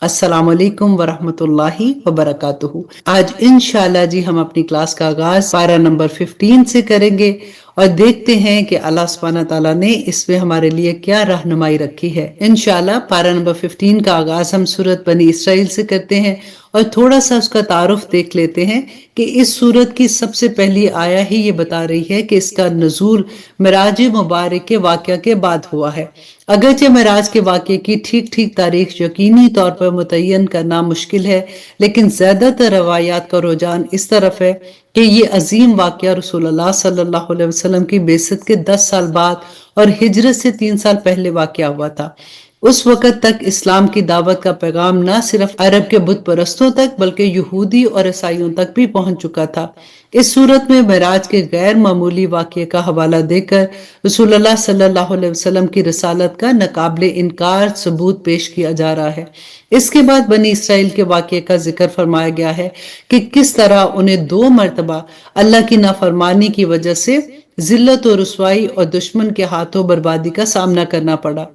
अस्सलाम वालेकुम वरहमतुल्लाहि वबरकातुहू। आज इंशाल्लाह जी हम अपनी क्लास का आगाज पारा नंबर 15 से करेंगे और देखते हैं कि अल्लाह सुब्हानहू तआला ने इसमें हमारे लिए क्या रहनुमाई रखी है। इंशाल्लाह पारा नंबर 15 का आगाज हम सूरत बनी इसराइल से करते हैं और थोड़ा सा उसका तारुफ देख लेते हैं कि इस सूरत की सबसे पहली आया ही ये बता रही है कि इसका नजूल मिराज मुबारक के वाक़या के बाद हुआ है। अगरचे मिराज के वाक़े की ठीक ठीक तारीख यकीनी तौर पर मुतय्यन करना मुश्किल है, लेकिन ज्यादातर रवायात का रुझान इस तरफ है कि ये अजीम वाक़या रसूलुल्लाह सल्लल्लाहु अलैहि वसल्लम की बेइज्जत के 10 साल बाद और हिजरत से 3 साल पहले वाक़या हुआ था। उस वक़्त तक इस्लाम की दावत का पैगाम न सिर्फ अरब के बुत परस्तों तक बल्कि यहूदी और ईसाइयों तक भी पहुंच चुका था। इस सूरत में मेराज के गैर मामूली वाक़ये का हवाला देकर रसूलुल्लाह सल्लल्लाहु अलैहि वसल्लम की रिसालत का नाकाबिले इनकार सबूत पेश किया जा रहा है। इसके बाद बनी इसराइल के वाक़ये का जिक्र फरमाया गया है कि किस तरह उन्हें 2 मरतबा अल्लाह की नाफरमानी की वजह से जिल्लत और रुसवाई और दुश्मन के हाथों बर्बादी का सामना करना पड़ा।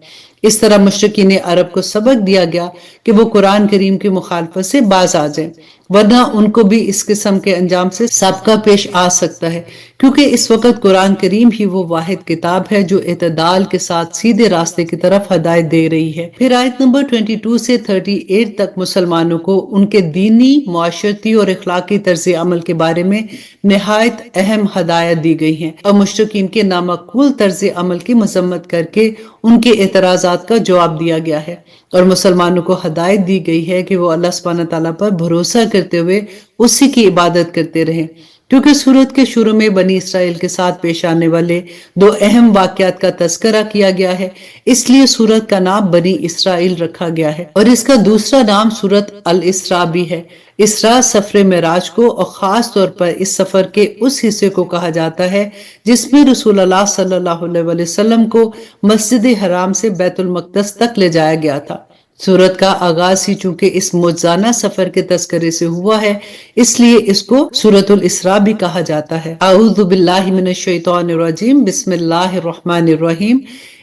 इस तरह मुशरिकीन अरब को सबक दिया गया कि वो कुरान करीम की मुखालफत से बाज आ जाएं, वरना उनको भी इस किस्म के अंजाम से सबका पेश आ सकता है, क्योंकि इस वक्त कुरान करीम ही वो वाहिद किताब है जो इतदाल के साथ सीधे रास्ते की तरफ हदायत दे रही है। फिर आयत नंबर 22 से 38 तक मुसलमानों को उनके दीनी, मुआशरती और इखलाकी तर्ज अमल के बारे में निहायत अहम हदायत दी गई है और मुशरिकीन के नामकबूल तर्ज अमल की मजम्मत करके उनके एतराजात का जवाब दिया गया है और मुसलमानों को हदायत दी गई है कि वो अल्लाह सुब्हानहू तआला पर भरोसा करते हुए उसी की इबादत करते रहें। क्योंकि सूरत के शुरू में बनी इसराइल के साथ पेश आने वाले 2 अहम वाक़यात का तज़किरा किया गया है, इसलिए सूरत का नाम बनी इसराइल रखा गया है और इसका दूसरा नाम सूरत अल इसरा भी है। इसरा सफर मेराज को और खास तौर पर इस सफर के उस हिस्से को कहा जाता है जिसमें रसूलुल्लाह सल्लल्लाहु अलैहि वसल्लम को मस्जिद हराम से बैतुल मक़दस तक ले जाया गया था। सूरत का आगाज ही चूंकि इस मौज़ाना सफर के तस्करे से हुआ है, इसलिए इसको सूरतुल इसरा भी कहा जाता है। आऊज़ु बिल्लाहि मिनश शैतानिर रजीम, बिस्मिल्लाहिर रहमानिर रहीम।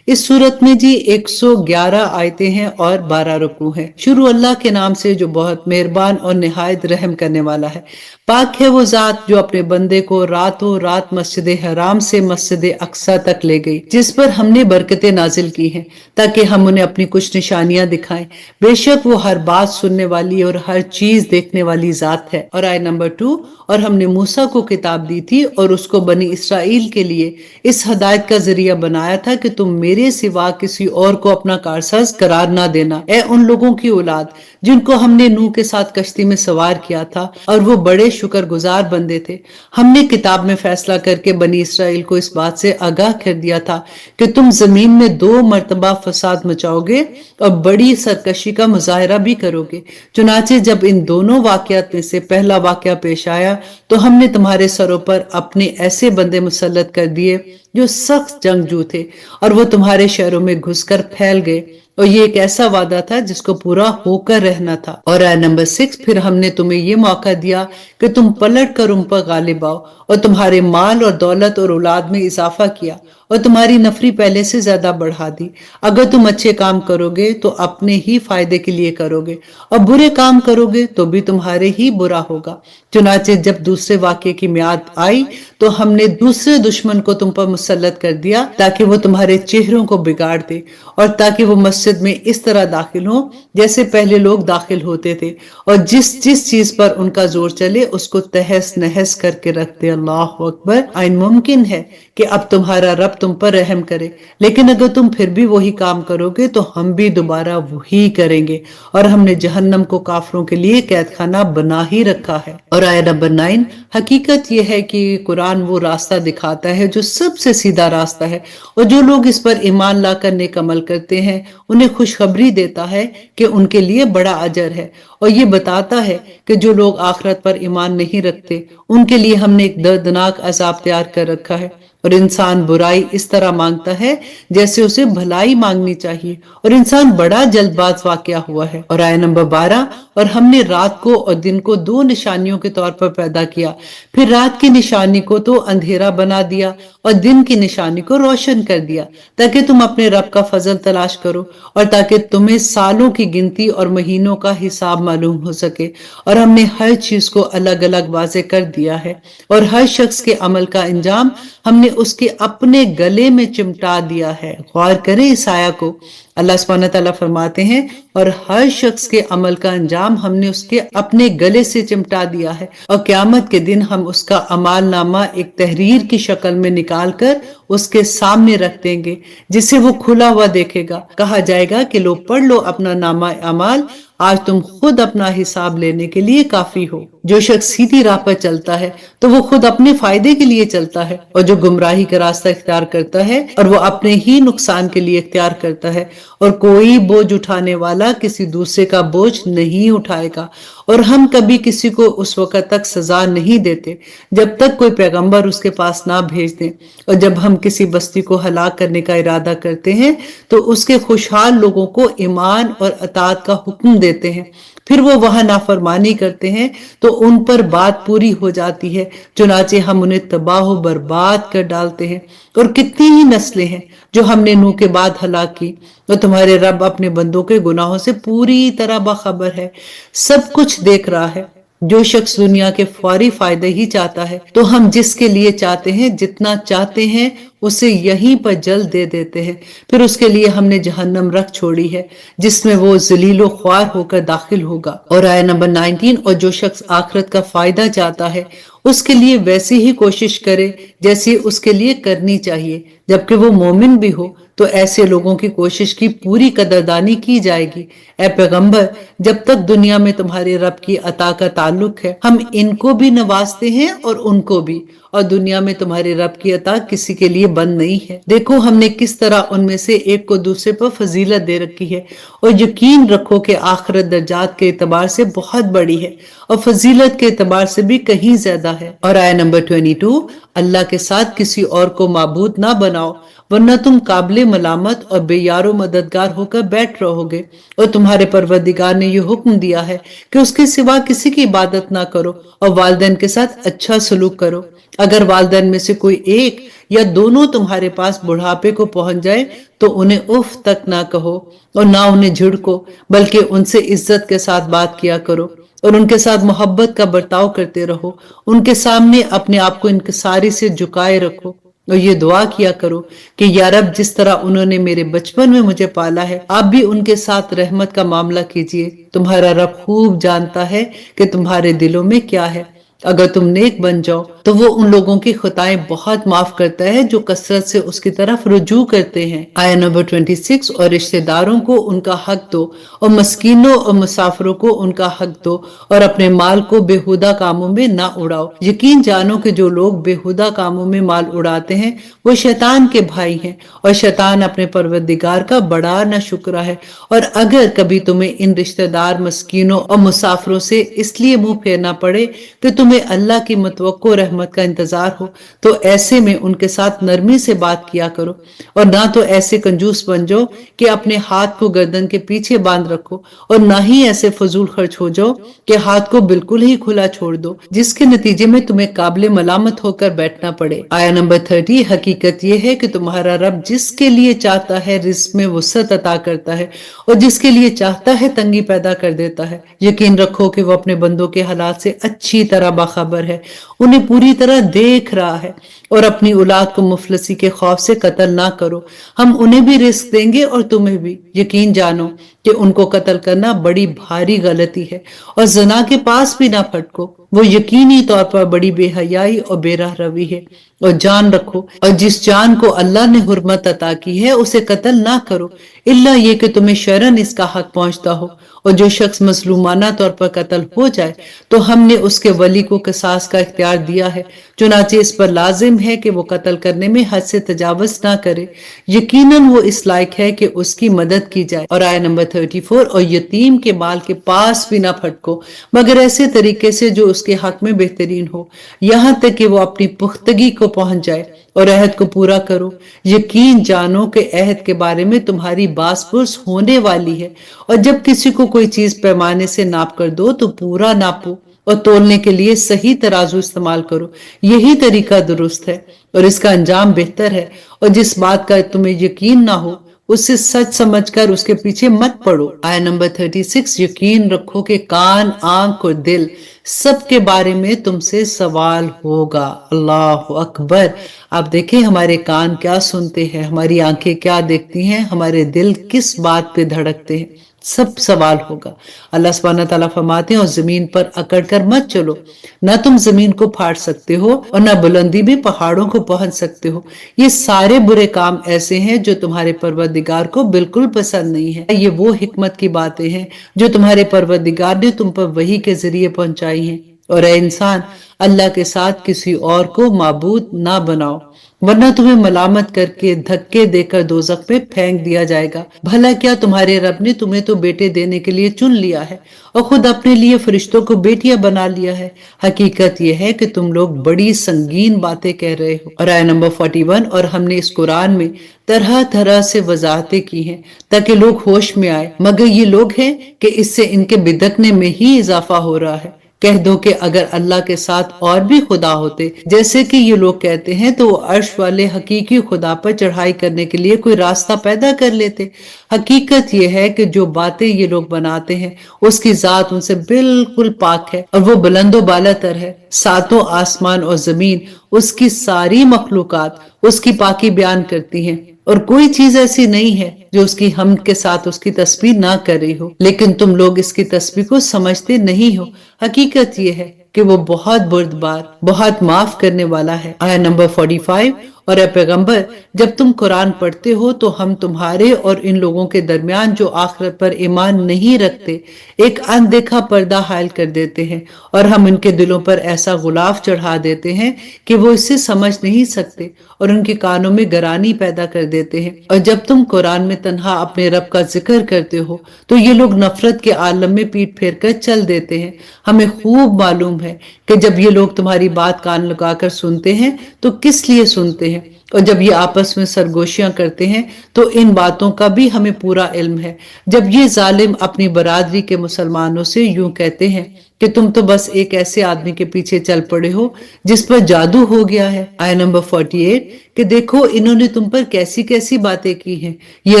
इस सूरत में जी 111 आयतें हैं और 12 रुकू हैं। शुरू अल्लाह के नाम से जो बहुत मेहरबान और निहायत रहम करने वाला है। पाक है वो जात जो अपने बंदे को रातों रात मस्जिद हराम से मस्जिद अक्सा तक ले गई, जिस पर हमने बरकतें नाजिल की हैं ताकि हम उन्हें अपनी कुछ निशानियां दिखाएं। बेशक वो हर बात सुनने वाली और हर चीज देखने वाली जात है। और आयत नंबर 2, और हमने मूसा को किताब दी थी और उसको बनी इसराइल के लिए इस हदायत का जरिया बनाया था कि तुम मेरे सिवा किसी और को अपना कारसाज करार ना देना। ए उन लोगों की औलाद जिनको हमने नूह के साथ कश्ती में सवार किया था और वो बड़े शुक्रगुजार बंदे थे। हमने किताब में फैसला करके बनी इसराइल को इस बात से आगाह कर दिया था कि तुम जमीन में 2 मरतबा फसाद मचाओगे और बड़ी सरकशी का मुजाहरा भी करोगे। चुनाचे जब इन दोनों वाकयात में से पहला वाकया पेश आया तो हमने तुम्हारे सरों पर अपने ऐसे बंदे मुसल्लत कर दिए जो सख्त जंगजू थे और वो तुम्हारे शहरों में घुसकर फैल गए और ये एक ऐसा वादा था जिसको पूरा होकर रहना था। और आयत नंबर 6, फिर हमने तुम्हें ये मौका दिया कि तुम पलट कर उन पर गालिब आओ और तुम्हारे माल और दौलत और औलाद में इजाफा किया और तुम्हारी नफरी पहले से ज्यादा बढ़ा दी। अगर तुम अच्छे काम करोगे तो अपने ही फायदे के लिए करोगे और बुरे काम करोगे तो भी तुम्हारे ही बुरा होगा। चुनाचे जब दूसरे वाक्य की मियाद आई तो हमने दूसरे दुश्मन को तुम पर मुसल्लत कर दिया ताकि वो तुम्हारे चेहरों को बिगाड़ दे और ताकि वो मस्जिद में इस तरह दाखिल हो जैसे पहले लोग दाखिल होते थे और जिस जिस चीज पर उनका जोर चले उसको तहस नहस करके रखते। अल्लाह अकबर। आइन मुमकिन है कि अब तुम्हारा रब तुम पर रहम करे, लेकिन अगर तुम फिर भी वही काम करोगे तो हम भी दोबारा वही करेंगे और हमने जहन्नम को काफरों के लिए कैद खाना बना ही रखा है। और आयत नंबर 9, हकीकत यह है कि कुरान वो रास्ता दिखाता है जो सबसे सीधा रास्ता है और जो लोग इस पर ईमान लाकर नेक अमल करते हैं उन्हें खुशखबरी देता है कि उनके लिए बड़ा अजर है और ये बताता है कि जो लोग आखिरत पर ईमान नहीं रखते उनके लिए हमने एक दर्दनाक अजाब तैयार कर रखा है। और इंसान बुराई इस तरह मांगता है जैसे उसे भलाई मांगनी चाहिए, और इंसान बड़ा जल्दबाज वाकया हुआ है। और आयत नंबर 12, और हमने रात को और दिन को दो निशानियों के तौर पर पैदा किया, फिर रात की निशानी को तो अंधेरा बना दिया और दिन की निशानी को रोशन कर दिया, ताकि तुम अपने रब का फजल तलाश करो और ताकि तुम्हें सालों की गिनती और महीनों का हिसाब मालूम हो सके। और हमने हर चीज को अलग अलग वाजे कर दिया है, और हर शख्स के अमल का अंजाम हमने उसके अपने गले में चिमटा दिया है। गौर करें इस आया को। अल्लाह सुब्हानहू तआला फरमाते हैं, और हर शख्स के अमल का अंजाम हमने उसके अपने गले से चिमटा दिया है, और क्यामत के दिन हम उसका अमाल नामा एक तहरीर की शक्ल में निकाल कर उसके सामने रख देंगे, जिसे वो खुला हुआ देखेगा। कहा जाएगा कि लो, पढ़ लो अपना नामा अमाल, आज तुम खुद अपना हिसाब लेने के लिए काफी हो। जो शख्स सीधी राह पर चलता है तो वो खुद अपने फायदे के लिए चलता है, और जो गुमराही का रास्ता इख्तियार करता है और वो अपने ही नुकसान के लिए इख्तियार करता है। और कोई बोझ उठाने वाला किसी दूसरे का बोझ नहीं उठाएगा, और हम कभी किसी को उस वक्त तक सजा नहीं देते जब तक कोई पैगंबर उसके पास ना भेज दे। और जब हम किसी बस्ती को हलाक करने का इरादा करते हैं तो उसके खुशहाल लोगों को ईमान और अताअत का हुक्म देते हैं, फिर वो वहां नाफरमानी करते हैं तो उन पर बात पूरी हो जाती है, चुनाचे हम उन्हें तबाह बर्बाद कर डालते हैं। और कितनी ही नस्लें हैं जो हमने नूह के बाद हलाक की, और तुम्हारे रब अपने बंदों के गुनाहों से पूरी तरह बाखबर है, सब कुछ देख रहा है। जो शख्स दुनिया के फौरी फायदे ही चाहता है तो हम जिसके लिए चाहते हैं, जितना चाहते हैं, उसे यहीं पर जल दे देते हैं। फिर उसके लिए हमने जहन्नम रख छोड़ी है, जिसमें वो जलीलो ख्वार होकर दाखिल होगा। और आयत नंबर 19, और जो शख्स आखिरत का फायदा चाहता है उसके लिए वैसी ही कोशिश करे जैसी उसके लिए करनी चाहिए, जबकि वो मोमिन भी हो, तो ऐसे लोगों की कोशिश की पूरी कदरदानी की जाएगी। ऐ पैगंबर, जब तक दुनिया में तुम्हारे रब की अता का ताल्लुक है, हम इनको भी नवाजते हैं और उनको भी, और दुनिया में तुम्हारे रब की अता किसी के लिए बंद नहीं है। देखो हमने किस तरह उनमें से एक को दूसरे पर फजीलत दे रखी है, और यकीन रखो कि आखिरत दर्जात के एतबार से बहुत बड़ी है और फजीलत के एतबार से भी कहीं ज्यादा है। और आयत नंबर 22, अल्लाह के साथ किसी और को माबूद ना बनाओ, वरना तुम काबिल मलामत और बेयारो मददगार होकर बैठ रहोगे। और तुम्हारे परवरदिगार ने यह हुक्म दिया है कि उसके सिवा किसी की इबादत ना करो, और वालिदैन के साथ अच्छा सलूक करो। अगर वालिदैन में से कोई एक या दोनों तुम्हारे पास बुढ़ापे को पहुंच जाए तो उन्हें उफ तक ना कहो और ना उन्हें झिड़को, बल्कि उनसे इज्जत के साथ बात किया करो और उनके साथ मोहब्बत का बर्ताव करते रहो। उनके सामने अपने आप को इंकिसारी से झुकाए रखो और ये दुआ किया करो कि या रब, जिस तरह उन्होंने मेरे बचपन में मुझे पाला है, आप भी उनके साथ रहमत का मामला कीजिए। तुम्हारा रब खूब जानता है कि तुम्हारे दिलों में क्या है। अगर तुम नेक बन जाओ तो वो उन लोगों की खताएं बहुत माफ करता है जो कसरत से उसकी तरफ रुजू करते हैं। आयत नंबर 26, और रिश्तेदारों को उनका हक दो और मस्कीनों और मुसाफिरों को उनका हक दो और अपने माल को बेहुदा कामों में ना उड़ाओ। यकीन जानो कि जो लोग बेहुदा कामों में माल उड़ाते हैं वो शैतान के भाई हैं, और शैतान अपने परवरदिगार का बड़ा ना शुक्रा है। और अगर कभी तुम्हें इन रिश्तेदार, मस्कीनों और मुसाफिरों से इसलिए मुंह फेरना पड़े कि तुम्हें अल्लाह की मुतवक्को रहमत का इंतजार हो, तो ऐसे में उनके साथ नरमी से बात किया करो, और ना तो ऐसे कंजूस बन जाओ कि अपने हाथ को गर्दन के पीछे बांध रखो, और ना ही ऐसे फजूल खर्च हो जाओ कि हाथ को बिल्कुल ही खुला छोड़ दो, जिसके नतीजे में तुम्हें काबिल मलामत होकर बैठना पड़े। आयत नंबर 30, हकीकत यह है कि तुम्हारा रब जिसके लिए चाहता है रिज़्क में वुसअत अता करता है और जिसके लिए चाहता है तंगी पैदा कर देता है। यकीन रखो कि वो अपने बंदों के हालात से अच्छी तरह बाखबर है, उन्हें पूरी तरह देख रहा है। और अपनी औलाद को मुफलसी के खौफ से कत्ल ना करो, हम उन्हें भी रिस्क देंगे और तुम्हें भी। यकीन जानो कि उनको कत्ल करना बड़ी भारी गलती है, और जना के पास भी ना फटको, वो यकीनी तौर पर बड़ी बेहयाई और बेराह रवी है। और जान रखो, और जिस जान को अल्लाह ने हुर्मत अता की है उसे कत्ल ना करो, इल्ला ये कि तुम्हें शरन इसका हक पहुंचता हो। और जो शख्स मजलूमाना तौर पर कत्ल हो जाए तो हमने उसके वली को किसास का इख्तियार दिया है, चुनाचे इस पर लाजिम है कि वो कत्ल करने में हद से तजावुज ना करे। यकीनन वो इस लायक है कि उसकी मदद की जाए। और आया नंबर 34, और यतीम के माल के पास भी ना फटको मगर ऐसे तरीके से जो उसके हक में बेहतरीन हो, यहाँ तक कि वो अपनी पुख्तगी को पहुंच जाए। और अहद को पूरा करो, यकीन जानो कि अहद के बारे में तुम्हारी बासपुरस होने वाली है। और जब किसी को कोई चीज पैमाने से नाप कर दो तो पूरा नापो, और तोलने के लिए सही तराजू इस्तेमाल करो, यही तरीका दुरुस्त है और इसका अंजाम बेहतर है। और जिस बात का तुम्हें यकीन ना हो उससे सच समझकर उसके पीछे मत पड़ो। आया नंबर 36, यकीन रखो कि कान, आंख और दिल सबके बारे में तुमसे सवाल होगा। अल्लाह अकबर। आप देखें हमारे कान क्या सुनते हैं, हमारी आंखें क्या देखती हैं, हमारे दिल किस बात पे धड़कते हैं, सब सवाल होगा। अल्लाह सुब्हानहू तआला फरमाते हैं, और जमीन पर अकड़ कर मत चलो, ना तुम जमीन को फाड़ सकते हो और ना बुलंदी में पहाड़ों को पहुंच सकते हो। ये सारे बुरे काम ऐसे हैं जो तुम्हारे परवरदिगार को बिल्कुल पसंद नहीं है। ये वो हिकमत की बातें हैं जो तुम्हारे परवरदिगार ने तुम पर वही के जरिए पहुंचाई हैं। और ऐ इंसान, अल्लाह के साथ किसी और को माबूद ना बनाओ, वरना तुम्हें मलामत करके धक्के देकर दोजख में फेंक दिया जाएगा। भला क्या तुम्हारे रब ने तुम्हें तो बेटे देने के लिए चुन लिया है और खुद अपने लिए फरिश्तों को बेटियां बना लिया है। हकीकत यह है कि तुम लोग बड़ी संगीन बातें कह रहे हो। और आया नंबर 41, और हमने इस कुरान में तरह तरह से वजाहतें की हैं ताकि लोग होश में आए, मगर ये लोग हैं कि इससे इनके बिदकने में ही इजाफा हो रहा है। कह दो कि अगर अल्लाह के साथ और भी खुदा होते, जैसे कि ये लोग कहते हैं, तो वो अर्श वाले हकीकी खुदा पर चढ़ाई करने के लिए कोई रास्ता पैदा कर लेते। हकीकत ये है कि जो बातें ये लोग बनाते हैं उसकी जात उनसे बिल्कुल पाक है और वो बुलंदो बालातर है। सातों आसमान और जमीन, उसकी सारी मखलूकात उसकी पाकी बयान करती हैं और कोई चीज ऐसी नहीं है जो उसकी हमद के साथ उसकी तस्बीह ना कर रही हो, लेकिन तुम लोग इसकी तस्बीह को समझते नहीं हो। हकीकत ये है कि वो बहुत बुर्दबार, बहुत माफ करने वाला है। आया नंबर 45, और ए पैगंबर, जब तुम कुरान पढ़ते हो तो हम तुम्हारे और इन लोगों के दरमियान जो आखिरत पर ईमान नहीं रखते एक अनदेखा पर्दा हायल कर देते हैं और हम इनके दिलों पर ऐसा गुलाफ चढ़ा देते हैं कि वो इससे समझ नहीं सकते और उनके कानों में गरानी पैदा कर देते हैं। और जब तुम कुरान में तन्हा अपने रब का जिक्र करते हो तो ये लोग नफरत के आलम में पीठ फेर कर चल देते हैं। हमें खूब मालूम है कि जब ये लोग तुम्हारी बात कान लगाकर सुनते हैं तो किस लिए सुनते हैं, और जब ये आपस में सरगोशियां करते हैं तो इन बातों का भी हमें पूरा इल्म है। जब ये जालिम अपनी बरादरी के मुसलमानों से यूं कहते हैं कि तुम तो बस एक ऐसे आदमी के पीछे चल पड़े हो जिस पर जादू हो गया है। आया नंबर 48, कि देखो इन्होंने तुम पर कैसी कैसी बातें की हैं, ये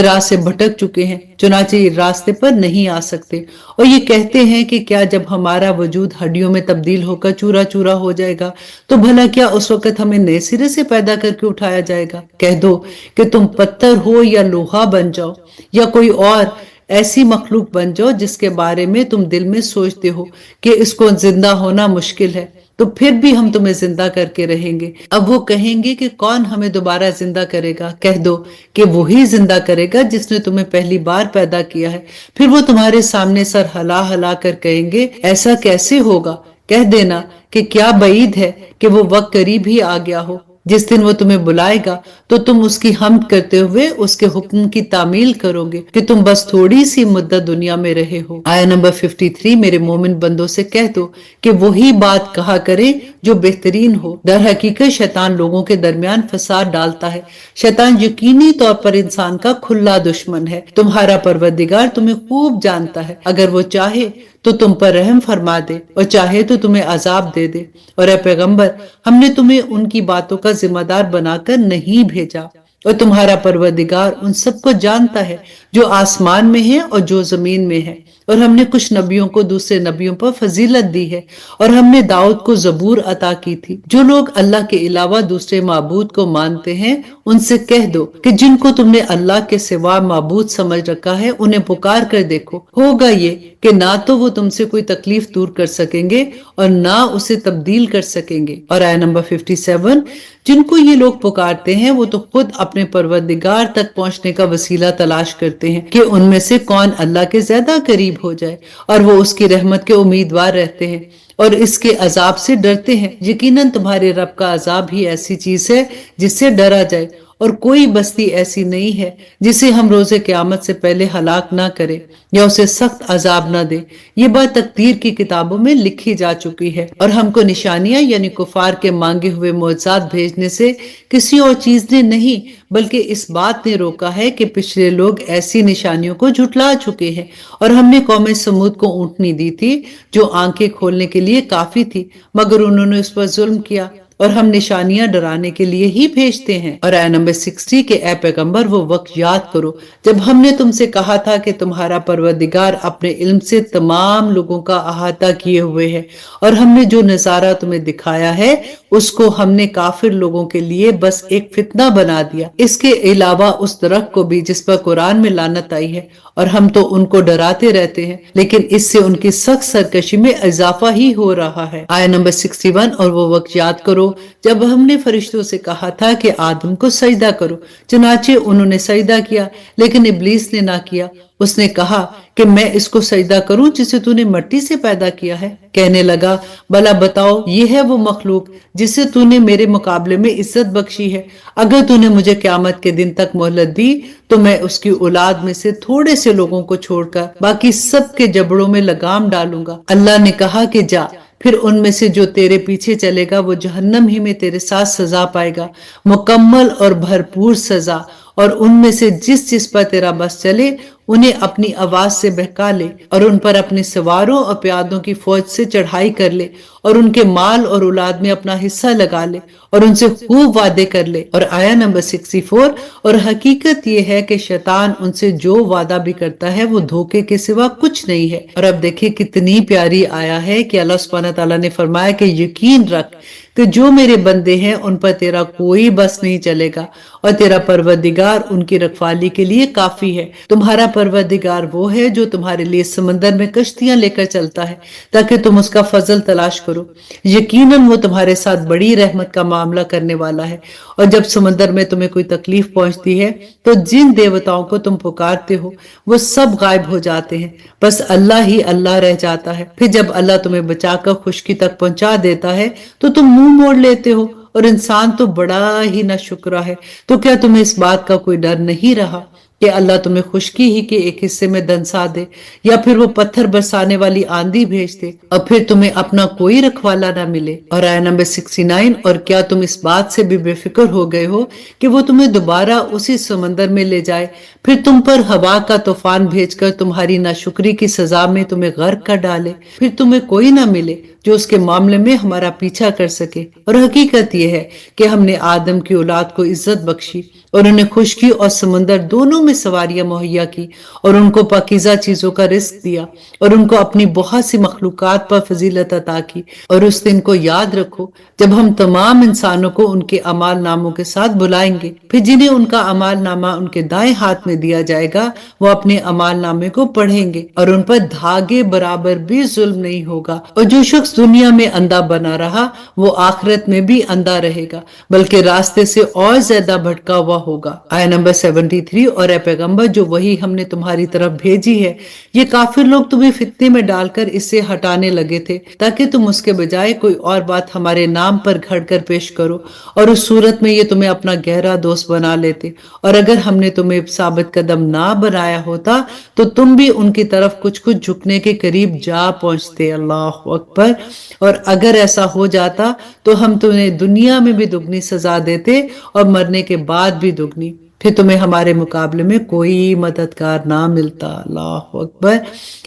राह से भटक चुके हैं, चुनाचे ये रास्ते पर नहीं आ सकते। और ये कहते हैं कि क्या जब हमारा वजूद हड्डियों में तब्दील होकर चूरा चूरा हो जाएगा तो भला क्या उस वक्त हमें नए सिरे से पैदा करके उठाया जाएगा। कह दो कि तुम पत्थर हो या लोहा बन जाओ या कोई और ऐसी मखलूक बन जाओ जिसके बारे में तुम दिल में सोचते हो कि इसको जिंदा होना मुश्किल है, तो फिर भी हम तुम्हें जिंदा करके रहेंगे। अब वो कहेंगे कि कौन हमें दोबारा जिंदा करेगा। कह दो कि वही जिंदा करेगा जिसने तुम्हें पहली बार पैदा किया है। फिर वो तुम्हारे सामने सर हला हला कर कहेंगे ऐसा कैसे होगा। कह देना कि क्या बईद है कि वो वक्त करीब ही आ गया हो जिस दिन वो तुम्हें बुलाएगा तो तुम उसकी हम्द करते हुए उसके हुक्म की तामील करोगे कि तुम बस थोड़ी सी मुद्दत दुनिया में रहे हो। आया नंबर 53, मेरे मोमिन बंदों से कह दो कि वही बात कहा करे जो बेहतरीन हो। दर हकीकत शैतान लोगों के दरमियान फसाद डालता है। शैतान यकीनी तौर पर इंसान का खुला दुश्मन है। तुम्हारा परवरदिगार तुम्हें खूब जानता है, अगर वो चाहे तो तुम पर रहम फरमा दे और चाहे तो तुम्हें अजाब दे दे। और ए पैगंबर, हमने तुम्हें उनकी बातों का जिम्मेदार बनाकर नहीं भेजा और तुम्हारा परवरदिगार उन सबको जानता है जो आसमान में है और जो जमीन में है। और हमने कुछ नबियों को दूसरे नबियों पर फजीलत दी है और हमने दाऊद को जबूर अता की थी। जो लोग अल्लाह के अलावा दूसरे माबूद को मानते हैं उनसे कह दो कि जिनको तुमने अल्लाह के सिवा माबूद समझ रखा है उन्हें पुकार कर देखो। होगा ये कि ना तो वो तुमसे कोई तकलीफ दूर कर सकेंगे और ना उसे तब्दील कर सकेंगे। और आया नंबर 57, जिनको ये लोग पुकारते हैं वो तो खुद अपने परवरदिगार तक पहुंचने का वसीला तलाश करते हैं कि उनमें से कौन अल्लाह के ज्यादा करीब हो जाए, और वो उसकी रहमत के उम्मीदवार रहते हैं और इसके अजाब से डरते हैं। यकीनन तुम्हारे रब का अजाब ही ऐसी चीज है जिससे डरा जाए, और कोई बस्ती ऐसी नहीं है जिसे हम रोजे क़यामत से पहले हलाक ना करें या उसे सख्त अजाब ना दे। ये बात तकदीर की किताबों में लिखी जा चुकी है, और हमको निशानियां यानी कुफार के मांगे हुए मोअज़ात भेजने से किसी और चीज ने नहीं, बल्कि इस बात ने रोका है कि पिछले लोग ऐसी निशानियों को झुटला चुके हैं। और हमने कौम समूद को ऊंटनी दी थी जो आंखें खोलने के लिए काफी थी, मगर उन्होंने उस पर जुल्म किया, और हम निशानियां डराने के लिए ही भेजते हैं। और आया नंबर 60 के ए पैगंबर, वो वक्त याद करो जब हमने तुमसे कहा था कि तुम्हारा परवरदिगार अपने इल्म से तमाम लोगों का अहाता किए हुए है, और हमने जो नजारा तुम्हें दिखाया है उसको हमने काफिर लोगों के लिए बस एक फितना बना दिया। इसके अलावा उस दरख्त को भी जिस पर कुरान में लानत आई है, और हम तो उनको डराते रहते हैं, लेकिन इससे उनकी सख्त सरकशी में इजाफा ही हो रहा है। आया नंबर 61, और वो वक्त याद करो जब हमने फरिश्तों से कहा था कि आदम को सजदा करो, चुनाचे उन्होंने सजदा किया, लेकिन इब्लीस ने ना किया। उसने कहा कि मैं इसको सजदा करूं जिसे तूने मिट्टी से पैदा किया है। कहने लगा, भला बताओ, ये है वो मखलूक जिसे तूने मेरे मुकाबले में इज्जत बख्शी है। अगर तूने मुझे क़यामत के दिन तक मोहलत दी तो मैं उसकी औलाद में से थोड़े से लोगों को छोड़कर बाकी सब के जबड़ों में लगाम डालूंगा। अल्लाह ने कहा कि जा, फिर उनमें से जो तेरे पीछे चलेगा वो जहन्नम ही में तेरे साथ सजा पाएगा, मुकम्मल और भरपूर सजा। और उनमें से जिस पर तेरा बस चले उन्हें अपनी आवाज से बहका ले, और उन पर अपने सवारों और प्यादों की फौज से चढ़ाई कर ले, और उनके माल और औलाद में अपना हिस्सा लगा ले, और उनसे खूब वादे कर ले। और आया नंबर 64, और हकीकत यह है कि शैतान उनसे जो वादा भी करता है वो धोखे के सिवा कुछ नहीं है। और अब देखिए कितनी प्यारी आया है कि अल्लाह सुब्हानहू तआला ने फरमाया कि यकीन रख कि जो मेरे बंदे हैं उन पर तेरा कोई बस नहीं चलेगा, और तेरा परवरदिगार उनकी रखवाली के लिए काफी है। तुम्हारा परवरदिगार वो है जो तुम्हारे लिए समंदर में कश्तियां लेकर चलता है ताकि तुम उसका फजल तलाश करो। यकीनन वो तुम्हारे साथ बड़ी रहमत का मामला करने वाला है। और जब समंदर में तुम्हें कोई तकलीफ पहुंचती है तो जिन देवताओं को तुम पुकारते हो वो सब गायब हो जाते हैं, बस अल्लाह ही अल्लाह रह जाता है। फिर जब अल्लाह तुम्हें बचाकर खुशकी तक पहुंचा देता है तो तुम मुंह मोड़ लेते हो, और इंसान तो बड़ा ही नाशुक्रा है। तो क्या तुम्हें इस बात का कोई डर नहीं रहा कि अल्लाह तुम्हें खुशकी ही के एक हिस्से में दंसा दे, या फिर वो पत्थर बरसाने वाली आंधी भेज दे और फिर तुम्हें अपना कोई रखवाला ना मिले। और आया नंबर 69, और क्या तुम इस बात से भी बेफिक्र हो गए हो कि वो तुम्हें दोबारा उसी समंदर में ले जाए, फिर तुम पर हवा का तूफान भेजकर तुम्हारी नाशुक्री की सजा में तुम्हें गर्क कर डाले, फिर तुम्हें कोई ना मिले जो उसके मामले में हमारा पीछा कर सके। और हकीकत यह है कि हमने आदम की औलाद को इज्जत बख्शी और उन्हें खुशकी और समंदर दोनों में सवारियां मुहैया की, और उनको पाकीज़ा चीजों का रिस्क दिया, और उनको अपनी बहुत सी मखलूकात पर फजीलत अता की। और उस दिन को याद रखो जब हम तमाम इंसानों को उनके अमाल नामों के साथ बुलाएंगे, फिर जिन्हें उनका अमाल नामा उनके दाएं हाथ में दिया जाएगा वो अपने अमाल नामे को पढ़ेंगे, और उन पर धागे बराबर भी जुल्म नहीं होगा। और जो शख्स दुनिया में अंधा बना रहा वो आखिरत में भी अंधा रहेगा, बल्कि रास्ते से और ज्यादा भटका हुआ होगा। आया नंबर 73, और ए पैगंबर, जो वही हमने तुम्हारी तरफ भेजी है ये काफिर लोग तुम्हें फितने में डालकर इससे हटाने लगे थे ताकि तुम उसके बजाय कोई और बात हमारे नाम पर घड़ कर पेश करो, और उस सूरत में ये तुम्हें अपना गहरा दोस्त बना लेते। और अगर हमने तुम्हें साबित कदम ना बनाया होता तो तुम भी उनकी तरफ कुछ कुछ झुकने के करीब जा पहुंचते। अल्लाह अकबर। और अगर ऐसा हो जाता तो हम तुम्हें दुनिया में भी दुगनी सजा देते और मरने के बाद भी दुगनी, फिर तुम्हें हमारे मुकाबले में कोई मददगार ना मिलता। अल्लाह अकबर।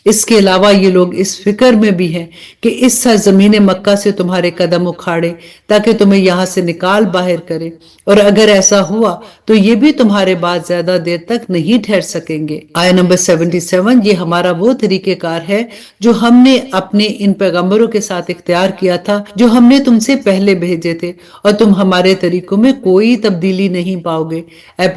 इसके अलावा ये लोग इस फिक्र में भी हैं कि इस सरजमीन मक्का से तुम्हारे कदम उखाड़े ताकि तुम्हें यहाँ से निकाल बाहर करे, और अगर ऐसा हुआ तो ये भी तुम्हारे बाद ज्यादा देर तक नहीं ठहर सकेंगे। आया नंबर 77, ये हमारा वो तरीकेकार है जो हमने अपने इन पैगंबरों के साथ इख्तियार किया था जो हमने तुमसे पहले भेजे थे, और तुम हमारे तरीकों में कोई तब्दीली नहीं पाओगे।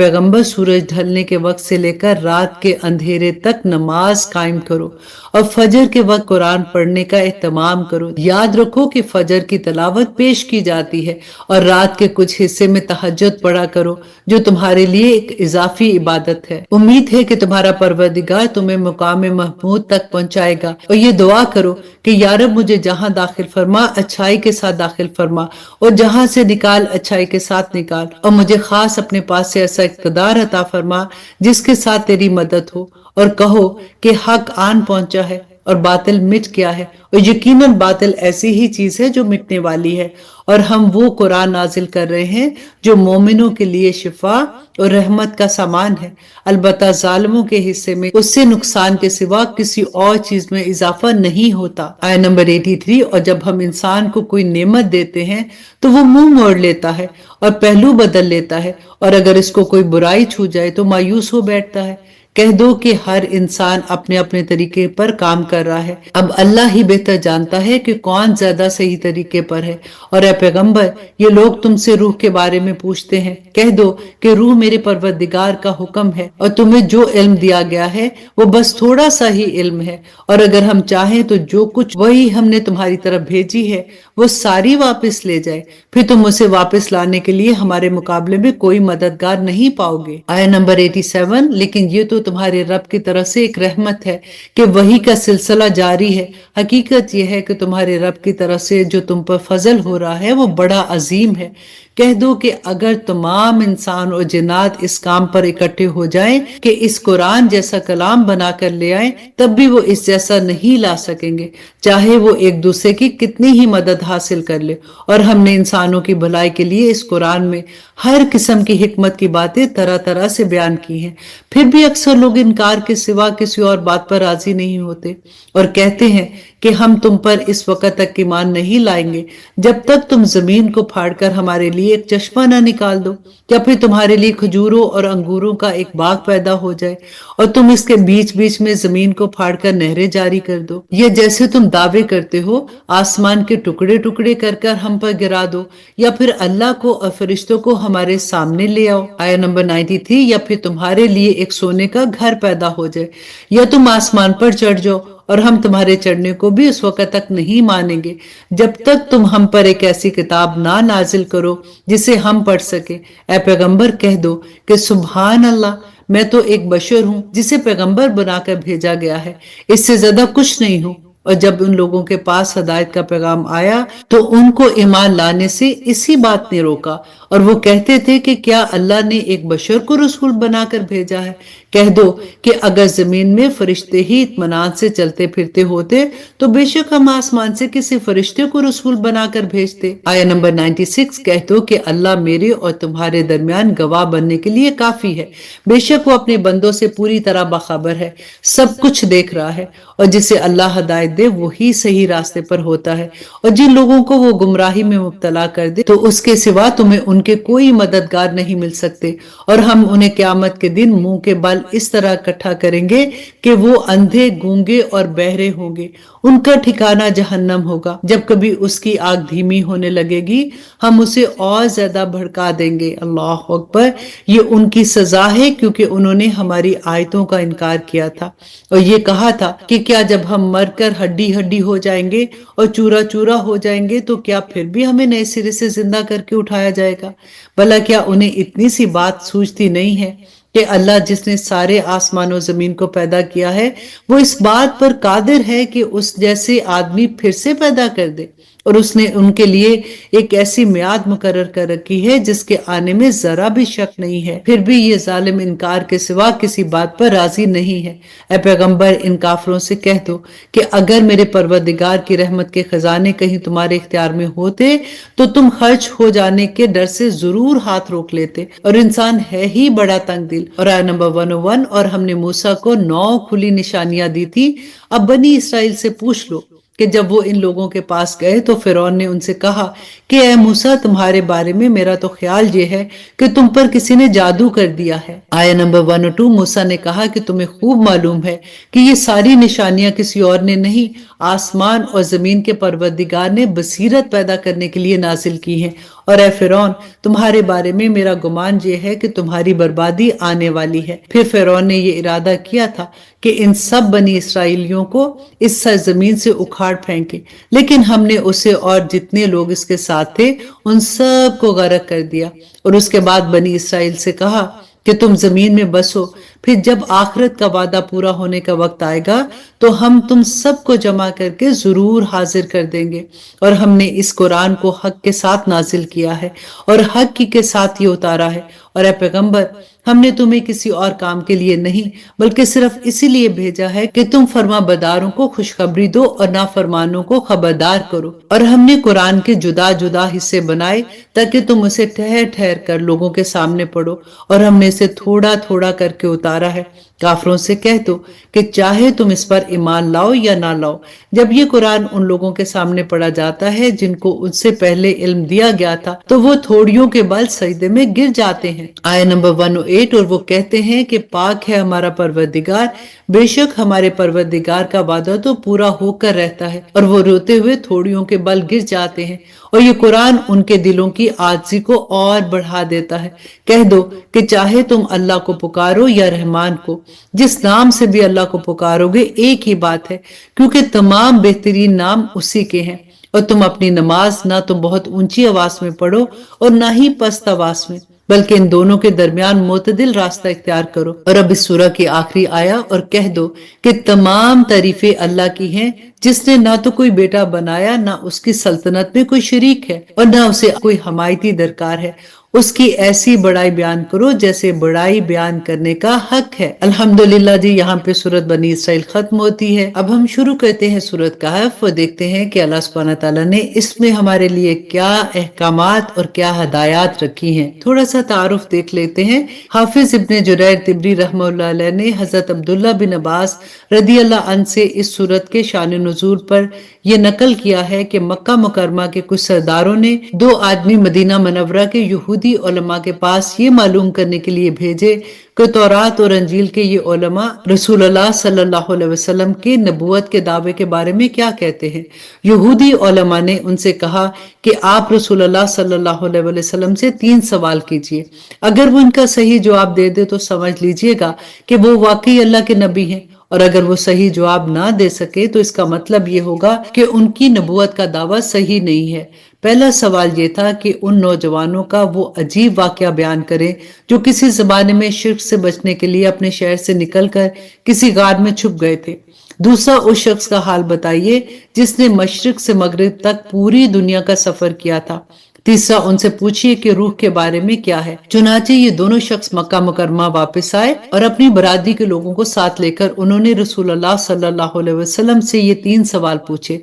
पैगंबर सूरज ढलने के वक्त से लेकर रात के अंधेरे तक नमाज कायम करो और फजर के वक्त कुरान पढ़ने का एहतमाम करो। याद रखो कि फजर की तलावत पेश की जाती है और रात के कुछ हिस्से में तहज्जुद पढ़ा करो, जो तुम्हारे लिए एक इजाफी इबादत है। उम्मीद है कि तुम्हारा परवरदिगार तुम्हें मुकाम महमूद तक पहुंचाएगा। और ये दुआ करो कि या रब मुझे जहां दाखिल फरमा अच्छाई के साथ दाखिल फरमा, और जहां से निकाल अच्छाई के साथ निकाल, और मुझे खास अपने पास से ऐसा इक़्तिदार अता फरमा जिसके साथ तेरी मदद हो। और कहो कि हक आन पहुंचा है और बातिल मिट गया है, और यकीनन बातिल ऐसी ही चीज है जो मिटने वाली है। और हम वो कुरान नाजिल कर रहे हैं जो मोमिनों के लिए शिफा और रहमत का सामान है। अलबत्ता जालिमों के हिस्से में उससे नुकसान के सिवा किसी और चीज में इजाफा नहीं होता। आयत नंबर 83। और जब हम इंसान को कोई नेमत देते हैं तो वो मुंह मोड़ लेता है और पहलू बदल लेता है, और अगर इसको कोई बुराई छू जाए तो मायूस हो बैठता है। कह दो कि हर इंसान अपने अपने तरीके पर काम कर रहा है। अब अल्लाह ही बेहतर जानता है कि कौन ज्यादा सही तरीके पर है। और ए पैगंबर, ये लोग तुमसे रूह के बारे में पूछते हैं। कह दो कि रूह मेरे परवरदिगार का हुक्म है, और तुम्हें जो इल्म दिया गया है वो बस थोड़ा सा ही इल्म है। और अगर हम चाहें तो जो कुछ वही हमने तुम्हारी तरफ भेजी है वो सारी वापस ले जाए, फिर तुम उसे वापस लाने के लिए हमारे मुकाबले में कोई मददगार नहीं पाओगे। आयत नंबर 87। लेकिन ये तो तुम्हारे रब की तरफ से एक रहमत है कि वही का सिलसिला जारी है। हकीकत यह है कि तुम्हारे रब की तरफ से जो तुम पर फजल हो रहा है वो बड़ा अजीम है। कह दो कि अगर तमाम इंसान और जिन्नात इस काम पर इकट्ठे हो जाएं कि इस कुरान जैसा कलाम बनाकर ले आए, तब भी वो इस जैसा नहीं ला सकेंगे, चाहे वो एक दूसरे की कितनी ही मदद हासिल कर ले। और हमने इंसानों की भलाई के लिए इस कुरान में हर किस्म की हिकमत की बातें तरह तरह से बयान की हैं। फिर भी अक्सर लोग इनकार के सिवा किसी और बात पर राजी नहीं होते और कहते हैं कि हम तुम पर इस वक्त तक ईमान नहीं लाएंगे जब तक तुम जमीन को फाड़कर हमारे लिए एक चश्मा न निकाल दो, या फिर तुम्हारे लिए खजूरों और अंगूरों का एक बाग पैदा हो जाए और तुम इसके बीच बीच में जमीन को फाड़कर नहरें जारी कर दो। ये जैसे तुम दावे करते हो आसमान के टुकड़े टुकड़े कर कर हम पर गिरा दो, या फिर अल्लाह को और फरिश्तों को हमारे सामने ले आओ। आयत नंबर 93। या फिर तुम्हारे लिए एक सोने का घर पैदा हो जाए, या तुम आसमान पर चढ़ जाओ और हम तुम्हारे चढ़ने को भी उस वक्त तक नहीं मानेंगे जब तक तुम हम पर एक ऐसी किताब ना नाजिल करो जिसे हम पढ़ सके। ऐ पैगंबर, कह दो कि सुभान अल्लाह, मैं तो एक बशर हूं जिसे पैगंबर बनाकर भेजा गया है, इससे ज्यादा कुछ नहीं हूं। और जब उन लोगों के पास हदायत का पैगाम आया तो उनको ईमान लाने से इसी बात ने रोका, और वो कहते थे कि क्या अल्लाह ने एक बशर को रसूल बनाकर भेजा है। कह दो कि अगर जमीन में फरिश्ते ही इत्मीनान से चलते फिरते होते तो बेशक हम आसमान से किसी फरिश्ते को रसूल बनाकर भेजते। आयत नंबर 96। कह दो कि अल्लाह मेरे और तुम्हारे दरमियान गवाह बनने के लिए काफी है। बेशक वो अपने बंदों से पूरी तरह बाखबर है, सब कुछ देख रहा है, और जिसे अल्लाह हदायत दे वही सही रास्ते पर होता है, और जिन लोगों को वो गुमराही में मुब्तला कर दे तो उसके सिवा तुम्हें उनके कोई मददगार नहीं मिल सकते। और हम उन्हें क़यामत के दिन मुंह के बल इस तरह इकट्ठा करेंगे कि वो अंधे, गूंगे और बहरे होंगे। उनका ठिकाना जहन्नम होगा। जब कभी उसकी आग धीमी होने लगेगी हम उसे और ज्यादा भड़का देंगे। अल्लाह अकबर। ये उनकी सजा है क्योंकि उन्होंने हमारी आयतों का इनकार किया था और ये कहा था कि क्या जब हम मरकर हड्डी हड्डी हो जाएंगे और चूरा चूरा हो जाएंगे तो क्या फिर भी हमें नए सिरे से जिंदा करके उठाया जाएगा। भला क्या उन्हें इतनी सी बात सूझती नहीं है कि अल्लाह जिसने सारे आसमान और जमीन को पैदा किया है वो इस बात पर कादिर है कि उस जैसे आदमी फिर से पैदा कर दे, और उसने उनके लिए एक ऐसी मियाद मुकर्रर कर रखी है जिसके आने में जरा भी शक नहीं है। फिर भी ये जालिम इनकार के सिवा किसी बात पर राजी नहीं है। ऐ पैगंबर, इन काफरों से कह दो कि अगर मेरे परवरदिगार की रहमत के खजाने कहीं तुम्हारे इख्तियार में होते तो तुम खर्च हो जाने के डर से जरूर हाथ रोक लेते, और इंसान है ही बड़ा तंग दिल। और आयत नंबर 101। और हमने मूसा को 9 खुली निशानियां दी थी। अब बनी इसराइल से पूछ लो کہ جب وہ ان لوگوں کے پاس گئے تو فرعون نے ان سے کہا کہ اے موسیٰ، تمہارے بارے میں میرا تو خیال یہ ہے کہ تم پر کسی نے جادو کر دیا ہے۔ آیت نمبر 102، موسیٰ نے کہا کہ تمہیں خوب معلوم ہے کہ یہ ساری نشانیاں کسی اور نے نہیں، آسمان اور زمین کے پروردگار نے بصیرت پیدا کرنے کے لیے نازل کی ہیں۔ اور اے فرعون، تمہارے بارے میں میرا گمان یہ ہے کہ تمہاری بربادی آنے والی ہے۔ پھر فرعون نے یہ ارادہ کیا تھا کہ ان سب بنی اسرائیلیوں کو اس سرزمین سے اکھاڑ پھینکے، لیکن ہم نے اسے اور جتنے لوگ اس کے ساتھ تھے ان سب کو غرق کر دیا۔ اور اس کے بعد بنی اسرائیل سے کہا کہ تم زمین میں بسو، پھر جب آخرت کا وعدہ پورا ہونے کا وقت آئے گا تو ہم تم سب کو جمع کر کے ضرور حاضر کر دیں گے۔ اور ہم نے اس قرآن کو حق کے ساتھ نازل کیا ہے اور حق کی کے ساتھ یہ اتارا ہے۔ اور اے پیغمبر، ہم نے تمہیں کسی اور کام کے لیے نہیں بلکہ صرف اسی لیے بھیجا ہے کہ تم فرما بداروں کو خوشخبری دو اور نافرمانوں کو خبردار کرو۔ اور ہم نے قرآن کے جدا جدا حصے بنائے تاکہ تم اسے ٹھہر ٹھہر کر لوگوں کے سامنے پڑھو، اور ہم نے اسے تھوڑا تھوڑا کر کے اتارا ہے۔ کافروں سے کہہ دو کہ چاہے تم اس پر ایمان لاؤ یا نہ لاؤ، جب یہ قرآن ان لوگوں کے سامنے پڑھا جاتا ہے جن کو ان سے پہلے علم دیا گیا تھا تو وہ تھوڑیوں کے بل سجدے میں گر جاتے ہیں۔ آیت نمبر 108، اور وہ کہتے ہیں کہ پاک ہے ہمارا پروردگار، بے شک ہمارے پروردگار کا وعدہ تو پورا ہو کر رہتا ہے، اور وہ روتے ہوئے تھوڑیوں کے بل گر جاتے ہیں۔ اور یہ قرآن ان کے دلوں کی عاجزی کو اور بڑھا دیتا ہے۔ کہہ دو کہ چاہے تم اللہ کو پکارو یا رحمان کو، جس نام سے بھی اللہ کو پکارو گے ایک ہی بات ہے، کیونکہ تمام بہترین نام اسی کے ہیں۔ اور تم اپنی نماز نہ تو بہت اونچی آواز میں پڑھو اور نہ ہی پست آواز میں، بلکہ ان دونوں کے درمیان معتدل راستہ اختیار کرو۔ اور اب اس سورہ کی آخری آیا، اور کہہ دو کہ تمام تعریفیں اللہ کی ہیں، جس نے نہ تو کوئی بیٹا بنایا، نہ اس کی سلطنت میں کوئی شریک ہے، اور نہ اسے کوئی حمایتی درکار ہے۔ اس کی ایسی بڑائی بیان کرو جیسے بڑائی بیان کرنے کا حق ہے۔ الحمدللہ جی، یہاں پہ سورت بنی اسرائیل ختم ہوتی ہے۔ اب ہم شروع کرتے ہیں سورت کہف اور دیکھتے ہیں کہ اللہ سبحانہ تعالیٰ نے اس میں ہمارے لیے کیا احکامات اور کیا ہدایات رکھی ہیں۔ تھوڑا سا تعارف دیکھ لیتے ہیں۔ حافظ ابن جریر طبری رحمہ اللہ علیہ نے حضرت عبداللہ بن عباس رضی اللہ عنہ سے اس سورت کے شان نزول پر یہ نقل کیا ہے کہ مکہ مکرمہ کے کچھ سرداروں نے 2 آدمی مدینہ منورہ کے یہودی علماء کے پاس یہ معلوم کرنے کے لیے بھیجے کہ تورات اور انجیل کے یہ علماء رسول اللہ صلی اللہ علیہ وسلم کے نبوت کے دعوے کے بارے میں کیا کہتے ہیں۔ یہودی علماء نے ان سے کہا کہ آپ رسول اللہ صلی اللہ علیہ وسلم سے 3 سوال کیجئے، اگر وہ ان کا صحیح جواب دے دے تو سمجھ لیجئے گا کہ وہ واقعی اللہ کے نبی ہیں، اور اگر وہ صحیح جواب نہ دے سکے تو اس کا مطلب یہ ہوگا کہ ان کی نبوت کا دعویٰ صحیح نہیں ہے۔ پہلا سوال یہ تھا کہ ان نوجوانوں کا وہ عجیب واقعہ بیان کریں جو کسی زمانے میں شرک سے بچنے کے لیے اپنے شہر سے نکل کر کسی غار میں چھپ گئے تھے۔ دوسرا، اس شخص کا حال بتائیے جس نے مشرق سے مغرب تک پوری دنیا کا سفر کیا تھا۔ تیسرا، ان سے پوچھئے کہ روح کے بارے میں کیا ہے۔ چنانچہ یہ دونوں شخص مکہ مکرمہ واپس آئے اور اپنی برادری کے لوگوں کو ساتھ لے کر انہوں نے رسول اللہ صلی اللہ علیہ وسلم سے یہ 3 سوال پوچھے۔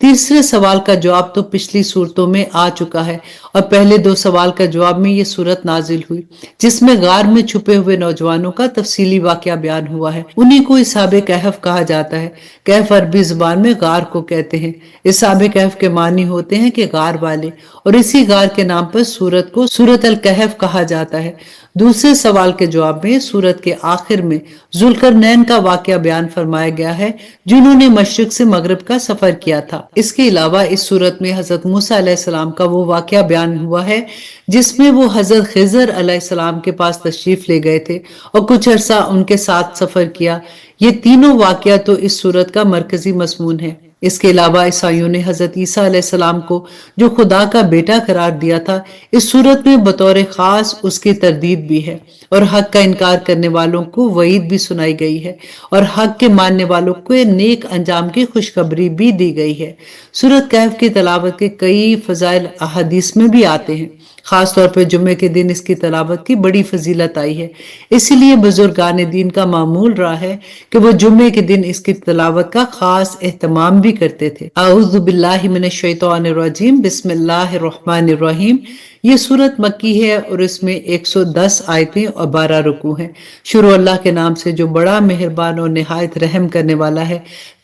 تیسرے سوال کا جواب تو پچھلی صورتوں میں آ چکا ہے، اور پہلے 2 سوال کا جواب میں یہ صورت نازل ہوئی جس میں غار میں چھپے ہوئے نوجوانوں کا تفصیلی واقعہ بیان ہوا ہے۔ انہی کو اصحاب کہف کہا جاتا ہے۔ کہف عربی زبان میں غار کو کہتے ہیں۔ اصحاب کہف کے معنی ہوتے ہیں کہ غار والے، اور اسی غار کے نام پر سورت کو سورت الکہف کہا جاتا ہے۔ دوسرے سوال کے جواب میں سورت کے آخر میں ذوالقرنین کا واقعہ بیان فرمایا گیا ہے جنہوں نے مشرق سے مغرب کا سفر کیا تھا۔ اس کے علاوہ اس سورت میں حضرت موسیٰ علیہ السلام کا وہ واقعہ بیان ہوا ہے جس میں وہ حضرت خضر علیہ السلام کے پاس تشریف لے گئے تھے اور کچھ عرصہ ان کے ساتھ سفر کیا۔ یہ تینوں واقعہ تو اس سورت کا مرکزی مضمون ہے۔ اس کے علاوہ عیسائیوں نے حضرت عیسیٰ علیہ السلام کو جو خدا کا بیٹا قرار دیا تھا، اس صورت میں بطور خاص اس کی تردید بھی ہے، اور حق کا انکار کرنے والوں کو وعید بھی سنائی گئی ہے، اور حق کے ماننے والوں کو نیک انجام کی خوشخبری بھی دی گئی ہے۔ سورت کہف کی تلاوت کے کئی فضائل احادیث میں بھی آتے ہیں۔ خاص طور پر جمعے کے دن اس کی تلاوت کی بڑی فضیلت آئی ہے، اسی لیے بزرگان دین کا معمول رہا ہے کہ وہ جمعے کے دن اس کی تلاوت کا خاص اہتمام بھی کرتے تھے۔ اعوذ باللہ من الشیطان الرجیم، بسم اللہ الرحمن الرحیم۔ یہ سورت مکی ہے اور اس میں 110 آیتیں اور 12 رکوع ہیں۔ شروع اللہ کے نام سے جو بڑا مہربان اور نہایت رحم کرنے والا ہے۔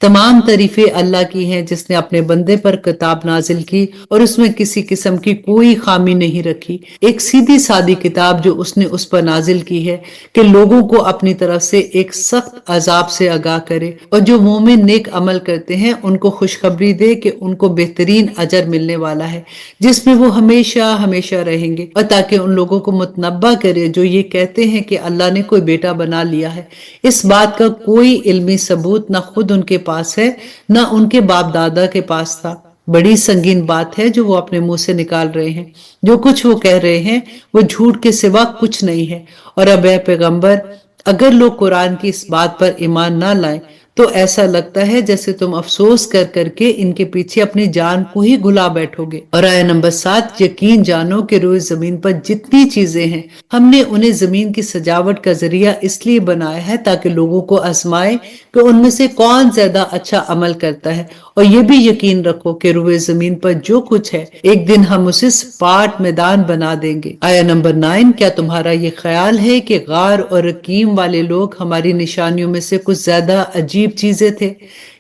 तमाम तारीफें अल्लाह की हैं जिसने अपने बंदे पर किताब नाजिल की और उसमें किसी किस्म की कोई खामी नहीं रखी। एक सीधी सादी किताब जो उसने उस पर नाजिल की है कि लोगों को अपनी तरफ से एक सख्त अजाब से आगाह करे और जो मोमिन नेक अमल करते हैं उनको खुशखबरी दे कि उनको बेहतरीन अजर मिलने वाला है जिसमें वो हमेशा हमेशा रहेंगे, और ताकि उन लोगों को मुतनब्बा करे जो ये कहते हैं कि अल्लाह ने कोई बेटा बना लिया है। इस बात का कोई इल्मी सबूत न खुद उनके पास है न उनके बाप दादा के पास था। बड़ी संगीन बात है जो वो अपने मुंह से निकाल रहे हैं। जो कुछ वो कह रहे हैं वो झूठ के सिवा कुछ नहीं है। और अब ए पैगंबर, अगर लोग कुरान की इस बात पर ईमान ना लाएं तो ऐसा लगता है जैसे तुम अफसोस कर करके इनके पीछे अपनी जान को ही घुला बैठोगे। और आया नंबर 7, यकीन जानो कि रोए जमीन पर जितनी चीजें हैं हमने उन्हें जमीन की सजावट का जरिया इसलिए बनाया है ताकि लोगों को आजमाए कि उनमें से कौन ज्यादा अच्छा अमल करता है। और ये भी यकीन रखो कि रोए जमीन पर जो कुछ है एक दिन हम उसे सपाट मैदान बना देंगे। आया नंबर 9, क्या तुम्हारा ये ख्याल है कि गार और रकीम वाले लोग हमारी निशानियों में से कुछ ज्यादा अजीब चीजें थे?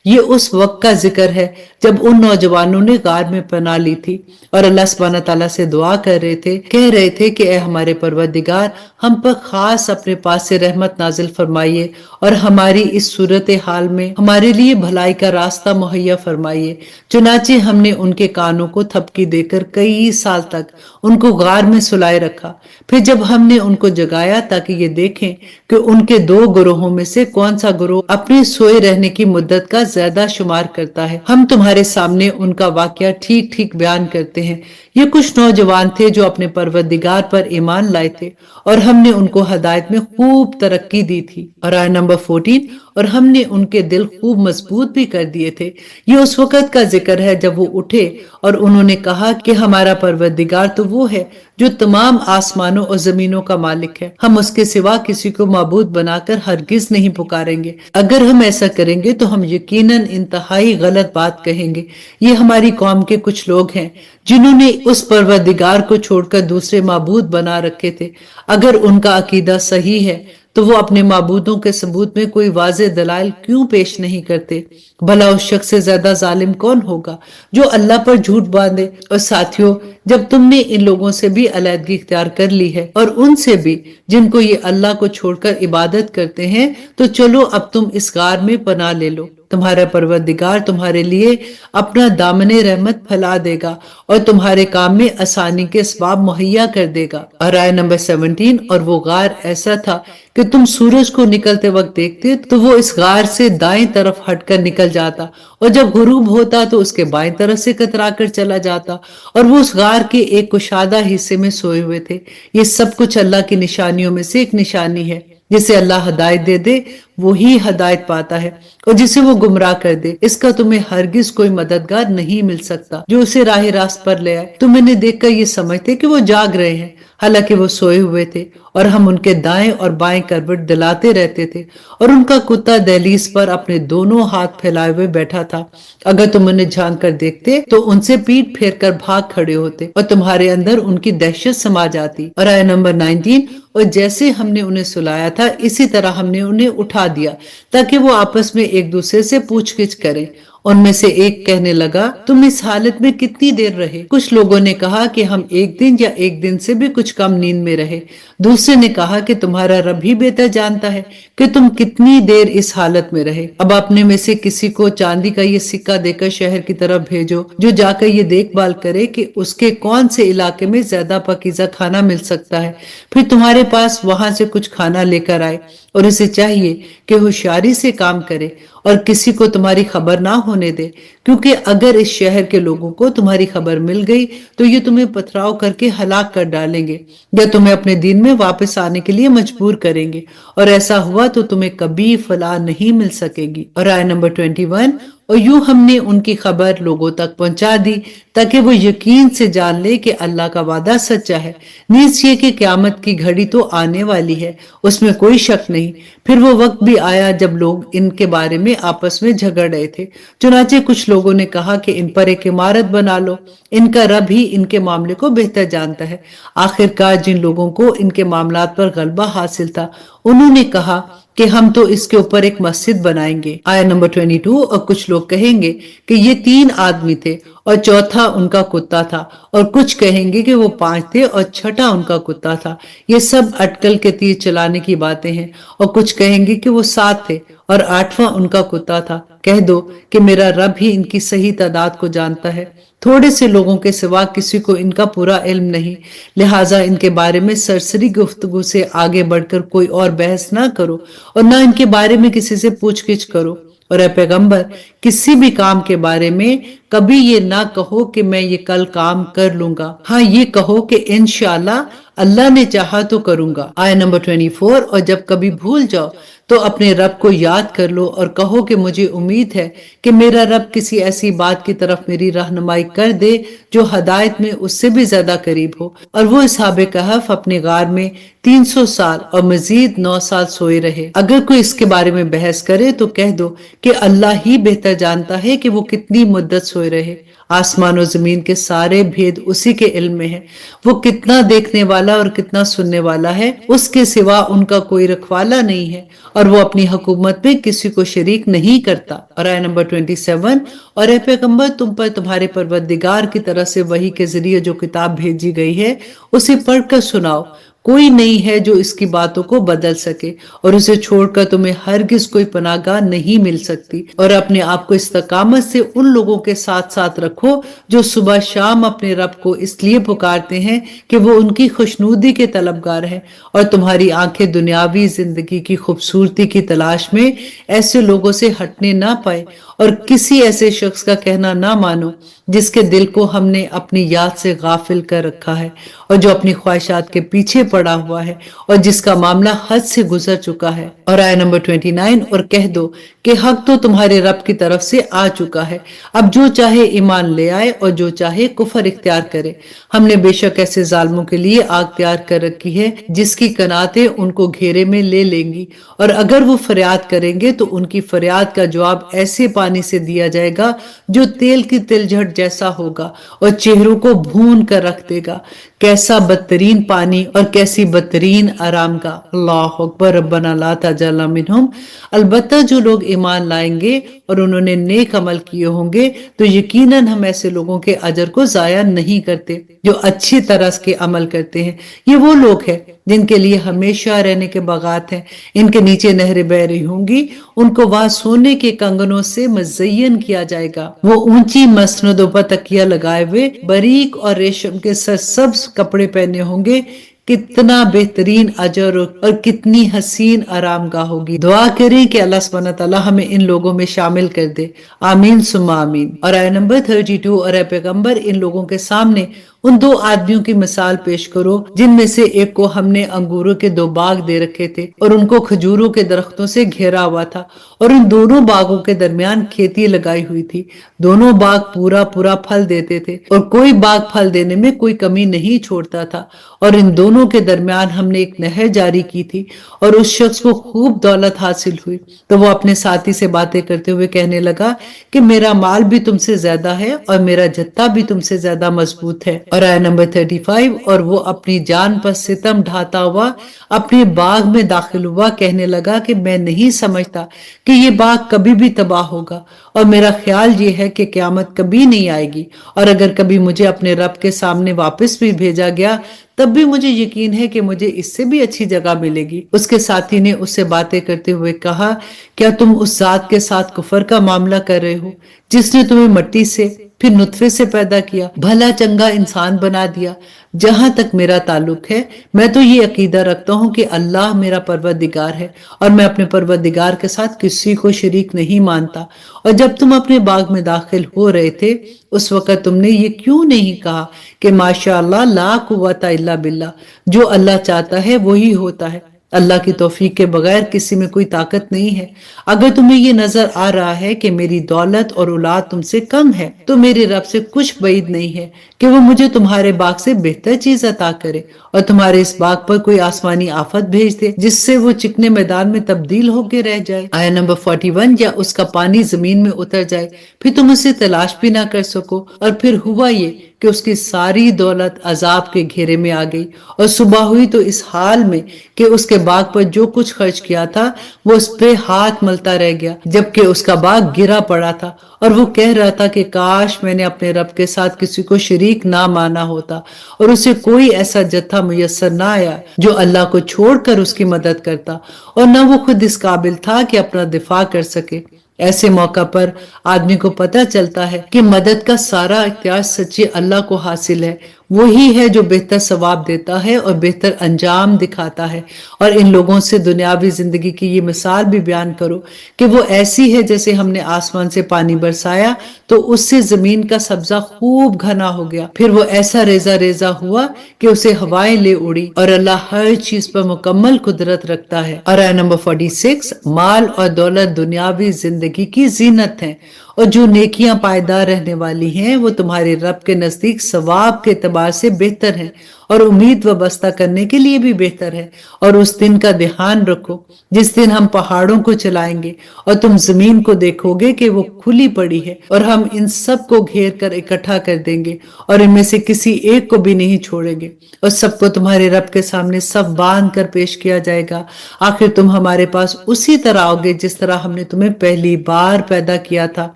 ये उस वक्त का जिक्र है जब उन नौजवानों ने गार में पनाह ली थी और अल्लाह सुब्हानहू तआला से दुआ कर रहे थे, कह रहे थे कि ए हमारे परवरदिगार, हम पर खास अपने पास से रहमत नाजिल फरमाइए और हमारी इस सूरत हाल में हमारे लिए भलाई का रास्ता मुहैया फरमाइए। चुनाचे हमने उनके कानों को थपकी देकर कई साल तक उनको गार में सुलाए रखा। फिर जब हमने उनको जगाया ताकि ये देखें कि उनके दो ग्रोहों में से कौन सा ग्रोह अपने सोए रहने की मुद्दत का ज्यादा शुमार करता है, हम तुम्हारे सामने उनका वाकया ठीक ठीक बयान करते हैं। ये कुछ नौजवान थे जो अपने परवरदिगार पर ईमान लाए थे और हमने उनको हदायत में खूब तरक्की दी थी। और आया नंबर 14, और हमने उनके दिल खूब मजबूत भी कर दिए थे। ये उस वक्त का जिक्र है जब वो उठे और उन्होंने कहा कि हमारा परवरदिगार तो वो है जो तमाम आसमानों और जमीनों का मालिक है, हम उसके सिवा किसी को माबूद बनाकर हरगिज नहीं पुकारेंगे। अगर हम ऐसा करेंगे तो हम यकीनन इंतहाई गलत बात कहेंगे। ये हमारी कौम के कुछ लोग हैं जिन्होंने उस परवरदिगार को छोड़कर दूसरे माबूद बना रखे थे। अगर उनका अकीदा सही है तो वो अपने माबूदों के सबूत में कोई वाज़े दलाइल क्यों पेश नहीं करते? भला उस शख्स से ज्यादा जालिम कौन होगा जो अल्लाह पर झूठ बांधे। और साथियों, जब तुमने इन लोगों से भी अलहदगी इख्तियार कर ली है और उनसे भी जिनको ये अल्लाह को छोड़कर इबादत करते हैं, तो चलो अब तुम इस गार में पनाह ले लो। तुम्हारा परवरदिगार तुम्हारे लिए अपना दामने रहमत फैला देगा और तुम्हारे काम में आसानी के असबाब मुहैया कर देगा। और आया नंबर 17, और वो गार ऐसा था कि तुम सूरज को निकलते वक्त देखते तो वो इस गार से दाएं तरफ हटकर निकल जाता और जब गुरूब होता तो उसके बाएं तरफ से कतरा कर चला जाता और वो उस गार के एक कुशादा हिस्से में सोए हुए थे। ये सब कुछ अल्लाह की निशानियों में से एक निशानी है। जिसे अल्लाह हदायत दे दे वो ही हदायत पाता है और जिसे वो गुमराह कर दे इसका तुम्हें हरगिज कोई मददगार नहीं मिल सकता जो उसे राह रास्त पर ले आए। तुम इन्हें देखकर ये समझते कि वो जाग रहे हैं, हालांकि वो सोए हुए थे और हम उनके दाएं और बाएं करवट दिलाते रहते थे और उनका कुत्ता दहलीज पर अपने दोनों हाथ फैलाए हुए बैठा था। अगर तुम उन्हें झांक कर देखते तो उनसे पीठ फेर कर भाग खड़े होते और तुम्हारे अंदर उनकी दहशत समा जाती। और आया नंबर 19, और जैसे हमने उन्हें सुलाया था इसी तरह हमने उन्हें उठा दिया ताकि वो आपस में एक दूसरे से पूछगिछ करें। उनमें से एक कहने लगा, तुम इस हालत में कितनी देर रहे? कुछ लोगों ने कहा कि हम एक दिन या एक दिन से भी कुछ कम नींद में रहे। दूसरे ने कहा कि तुम्हारा रब ही बेहतर जानता है कि तुम कितनी देर इस हालत में रहे। अब अपने में से किसी को चांदी का ये सिक्का देकर शहर की तरफ भेजो जो जाकर ये देखभाल करे कि उसके कौन से इलाके में ज्यादा पाकीज़ा खाना मिल सकता है, फिर तुम्हारे पास वहां से कुछ खाना लेकर आए और उसे चाहिए कि होशियारी से काम करे और किसी को तुम्हारी खबर ना होने दे, क्योंकि अगर इस शहर के लोगों को तुम्हारी खबर मिल गई तो ये तुम्हें पथराव करके हलाक कर डालेंगे या तुम्हें अपने दीन में वापस आने के लिए मजबूर करेंगे और ऐसा हुआ तो तुम्हें कभी फलाह नहीं मिल सकेगी। और आया नंबर 21, और यूं हमने उनकी खबर लोगों तक पहुंचा दी ताकि वो यकीन से जान ले कि अल्लाह का वादा सच्चा है। नीच ये कि क़यामत की घड़ी तो आने वाली है, उसमें कोई शक नहीं। फिर वो वक्त भी आया जब लोग इनके बारे में आपस में झगड़ रहे थे। चुनाचे कुछ लोगों ने कहा कि इन पर एक इमारत बना लो, इनका रब ही इनके मामले को बेहतर जानता है। आखिरकार जिन लोगों को इनके मामलात पर गलबा हासिल था उन्होंने कहा कि हम तो इसके ऊपर एक मस्जिद बनाएंगे। आया नंबर 22, और कुछ लोग कहेंगे कि ये 3 आदमी थे और चौथा उनका कुत्ता था, और कुछ कहेंगे कि वो 5 थे और छठा उनका कुत्ता था। ये सब अटकल के तीर चलाने की बातें हैं। और कुछ कहेंगे कि वो 7 थे और 8वां उनका कुत्ता था। कह दो कि मेरा रब ही इनकी सही तादाद को जानता है। थोड़े से लोगों के सिवा किसी को इनका पूरा इल्म नहीं, लिहाजा इनके बारे में सरसरी गुफ्तगू से आगे बढ़कर कोई और बहस ना करो और ना इनके बारे में किसी से पूछगिछ करो। और ए पैगंबर, किसी भी काम के बारे में कभी ये ना कहो कि मैं ये कल काम कर लूंगा। हाँ, ये कहो कि इंशाल्लाह अल्लाह ने चाहा तो करूंगा। आया नंबर 24, और जब कभी भूल जाओ तो अपने रब को याद कर लो और कहो कि मुझे उम्मीद है कि मेरा रब किसी ऐसी बात की तरफ मेरी रहनुमाई कर दे जो हदायत में उससे भी ज्यादा करीब हो। और वो असहाबे कहफ अपने गार में 300 साल और मजीद 9 साल सोए रहे। अगर कोई इसके बारे में बहस करे तो कह दो कि अल्लाह ही बेहतर जानता है कि वो कितनी मुद्दत सोए रहे। आसमान और जमीन के सारे भेद उसी के इल्म में है। वो कितना देखने वाला और कितना सुनने वाला है, उसके सिवा उनका कोई रखवाला नहीं है और वो अपनी हुकूमत में किसी को शरीक नहीं करता। और आया नंबर 27, और ए पैगंबर, तुम पर तुम्हारे परवरदिगार की तरफ से वही के जरिए जो किताब भेजी गई है उसे पढ़कर सुनाओ। कोई नहीं है जो इसकी बातों को बदल सके और उसे छोड़कर तुम्हें हरगिज कोई पनाहगाह नहीं मिल सकती। और अपने आप को इस्तकामत से उन लोगों के साथ साथ रखो जो सुबह शाम अपने रब को इसलिए पुकारते हैं कि वो उनकी खुशनूदी के तलबगार हैं। और तुम्हारी आंखें दुनियावी जिंदगी की खूबसूरती की तलाश में ऐसे लोगों से हटने ना पाए और किसी ऐसे शख्स का कहना ना मानो जिसके दिल को हमने अपनी याद से गाफिल कर रखा है और जो अपनी ख्वाहिशात के पीछे पड़ा हुआ है और जिसका मामला हद से गुजर चुका है। और आया नंबर 29, और कह दो कि हक तो तुम्हारे रब की तरफ से आ चुका है, अब जो चाहे ईमान ले आए और जो चाहे कुफर इख्तियार करे। हमने बेशक ऐसे जालिमों के लिए आग तैयार कर रखी है जिसकी कनातें उनको घेरे में ले लेंगी, और अगर वो फरियाद करेंगे तो उनकी फरियाद का जवाब ऐसे पानी से दिया जाएगा जो तेल की तिलझट जैसा होगा और चेहरों को भून कर रख देगा। कैसा बदतरीन पानी और कैसी बदतरीन आराम का। अल्लाह अकबर, रब्बना ला तजल्ला मिनहुम। अलबत्ता जो लोग ईमान लाएंगे और उन्होंने नेक अमल किए होंगे तो यकीनन हम ऐसे लोगों के अजर को जाया नहीं करते जो अच्छी तरह के अमल करते हैं। ये वो लोग हैं जिनके लिए हमेशा रहने के बागात हैं, इनके नीचे नहरें बह रही होंगी, उनको वहां सोने के कंगनों से मज़य्यन किया जाएगा। वो ऊंची मसनदों पर तकिया लगाए हुए बारीक और रेशम के सरसब्ज कपड़े पहने होंगे। कितना बेहतरीन अजर और कितनी हसीन आरामगाह होगी। दुआ करें कि अल्लाह सुब्हानहू व तआला हमें इन लोगों में शामिल कर दे। आमीन सुम्मा आमीन। और आया नंबर 32, और पैगंबर, इन लोगों के सामने उन 2 आदमियों की मिसाल पेश करो जिनमें से एक को हमने अंगूरों के 2 बाग दे रखे थे और उनको खजूरों के दरख्तों से घेरा हुआ था और उन दोनों बागों के दरमियान खेती लगाई हुई थी। दोनों बाग पूरा पूरा फल देते थे और कोई बाग फल देने में कोई कमी नहीं छोड़ता था। और इन दोनों के दरमियान हमने एक नहर जारी की थी और उस शख्स को खूब दौलत हासिल हुई तो वो अपने साथी से बातें करते हुए कहने लगा कि मेरा माल भी तुमसे ज्यादा है और मेरा जत्था भी तुमसे ज्यादा मजबूत है। और आया नंबर 35, और वो अपनी जान पर सितम ढाता हुआ अपने बाग में दाखिल हुआ, कहने लगा कि मैं नहीं समझता कि ये बाग कभी भी तबाह होगा और मेरा ख्याल ये है कि क़यामत कभी नहीं आएगी, और अगर कभी मुझे अपने रब के सामने वापस भी भेजा गया तब भी मुझे यकीन है कि मुझे इससे भी अच्छी जगह मिलेगी। उसके साथी ने उससे बातें करते हुए कहा, क्या तुम उस जात के साथ कुफर का मामला कर रहे हो जिसने तुम्हें मिट्टी से फिर नुतफे से पैदा किया, भला चंगा इंसान बना दिया। जहां तक मेरा ताल्लुक है मैं तो ये अकीदा रखता हूँ कि अल्लाह मेरा परवरदिगार है और मैं अपने परवरदिगार के साथ किसी को शरीक नहीं मानता। और जब तुम अपने बाग में दाखिल हो रहे थे उस वक्त तुमने ये क्यों नहीं कहा कि माशाअल्लाह ला कुव्वता इल्ला बिल्लाह, जो अल्लाह चाहता है वही होता है, अल्लाह की तौफीक के बगैर किसी में कोई ताकत नहीं है। अगर तुम्हें ये नजर आ रहा है कि मेरी दौलत और औलाद तुमसे कम है तो मेरे रब से कुछ बैद नहीं है कि वो मुझे तुम्हारे बाग से बेहतर चीज अता करे और तुम्हारे इस बाग पर कोई आसमानी आफत भेज दे जिससे वो चिकने मैदान में तब्दील होकर रह जाए। आया नंबर 41, या उसका पानी जमीन में उतर जाए फिर तुम उसे तलाश भी ना कर सको और फिर हुआ ये कि उसकी सारी दौलत अजाब के घेरे में आ गई और सुबह हुई तो इस हाल में कि उसके बाग पर जो कुछ खर्च किया था वो उस पे हाथ मलता रह गया, जबकि उसका बाग गिरा पड़ा था और वो कह रहा था कि काश मैंने अपने रब के साथ किसी को शरीक ना माना होता और उसे कोई ऐसा जत्था मुयस्सर ना आया जो अल्लाह को छोड़कर उसकी मदद करता, और न वो खुद इस काबिल था कि अपना दिफा कर सके। ऐसे मौका पर आदमी को पता चलता है कि मदद का सारा इख्तियार सच्चे अल्लाह को हासिल है। वही है जो बेहतर सवाब देता है और बेहतर अंजाम दिखाता है। और इन लोगों से दुनियावी जिंदगी की ये मिसाल भी बयान करो कि वो ऐसी है जैसे हमने आसमान से पानी बरसाया तो उससे जमीन का सब्जा खूब घना हो गया, फिर वो ऐसा रेजा रेजा हुआ कि उसे हवाएं ले उड़ी। और अल्लाह हर चीज पर मुकम्मल कुदरत रखता है। और आया नंबर 46, माल और दौलत दुनियावी जिंदगी की जीनत है और जो नेकियां पायदार रहने वाली हैं वो तुम्हारे रब के नजदीक सवाब के एतबार से बेहतर है और उम्मीद वबस्ता करने के लिए भी बेहतर है। और उस दिन का ध्यान रखो जिस दिन हम पहाड़ों को चलाएंगे और तुम जमीन को देखोगे कि वो खुली पड़ी है और हम इन सब को घेर कर इकट्ठा कर देंगे और इनमें से किसी एक को भी नहीं छोड़ेंगे और सबको तुम्हारे रब के सामने सब बांध कर पेश किया जाएगा। आखिर तुम हमारे पास उसी तरह आओगे जिस तरह हमने तुम्हें पहली बार पैदा किया था।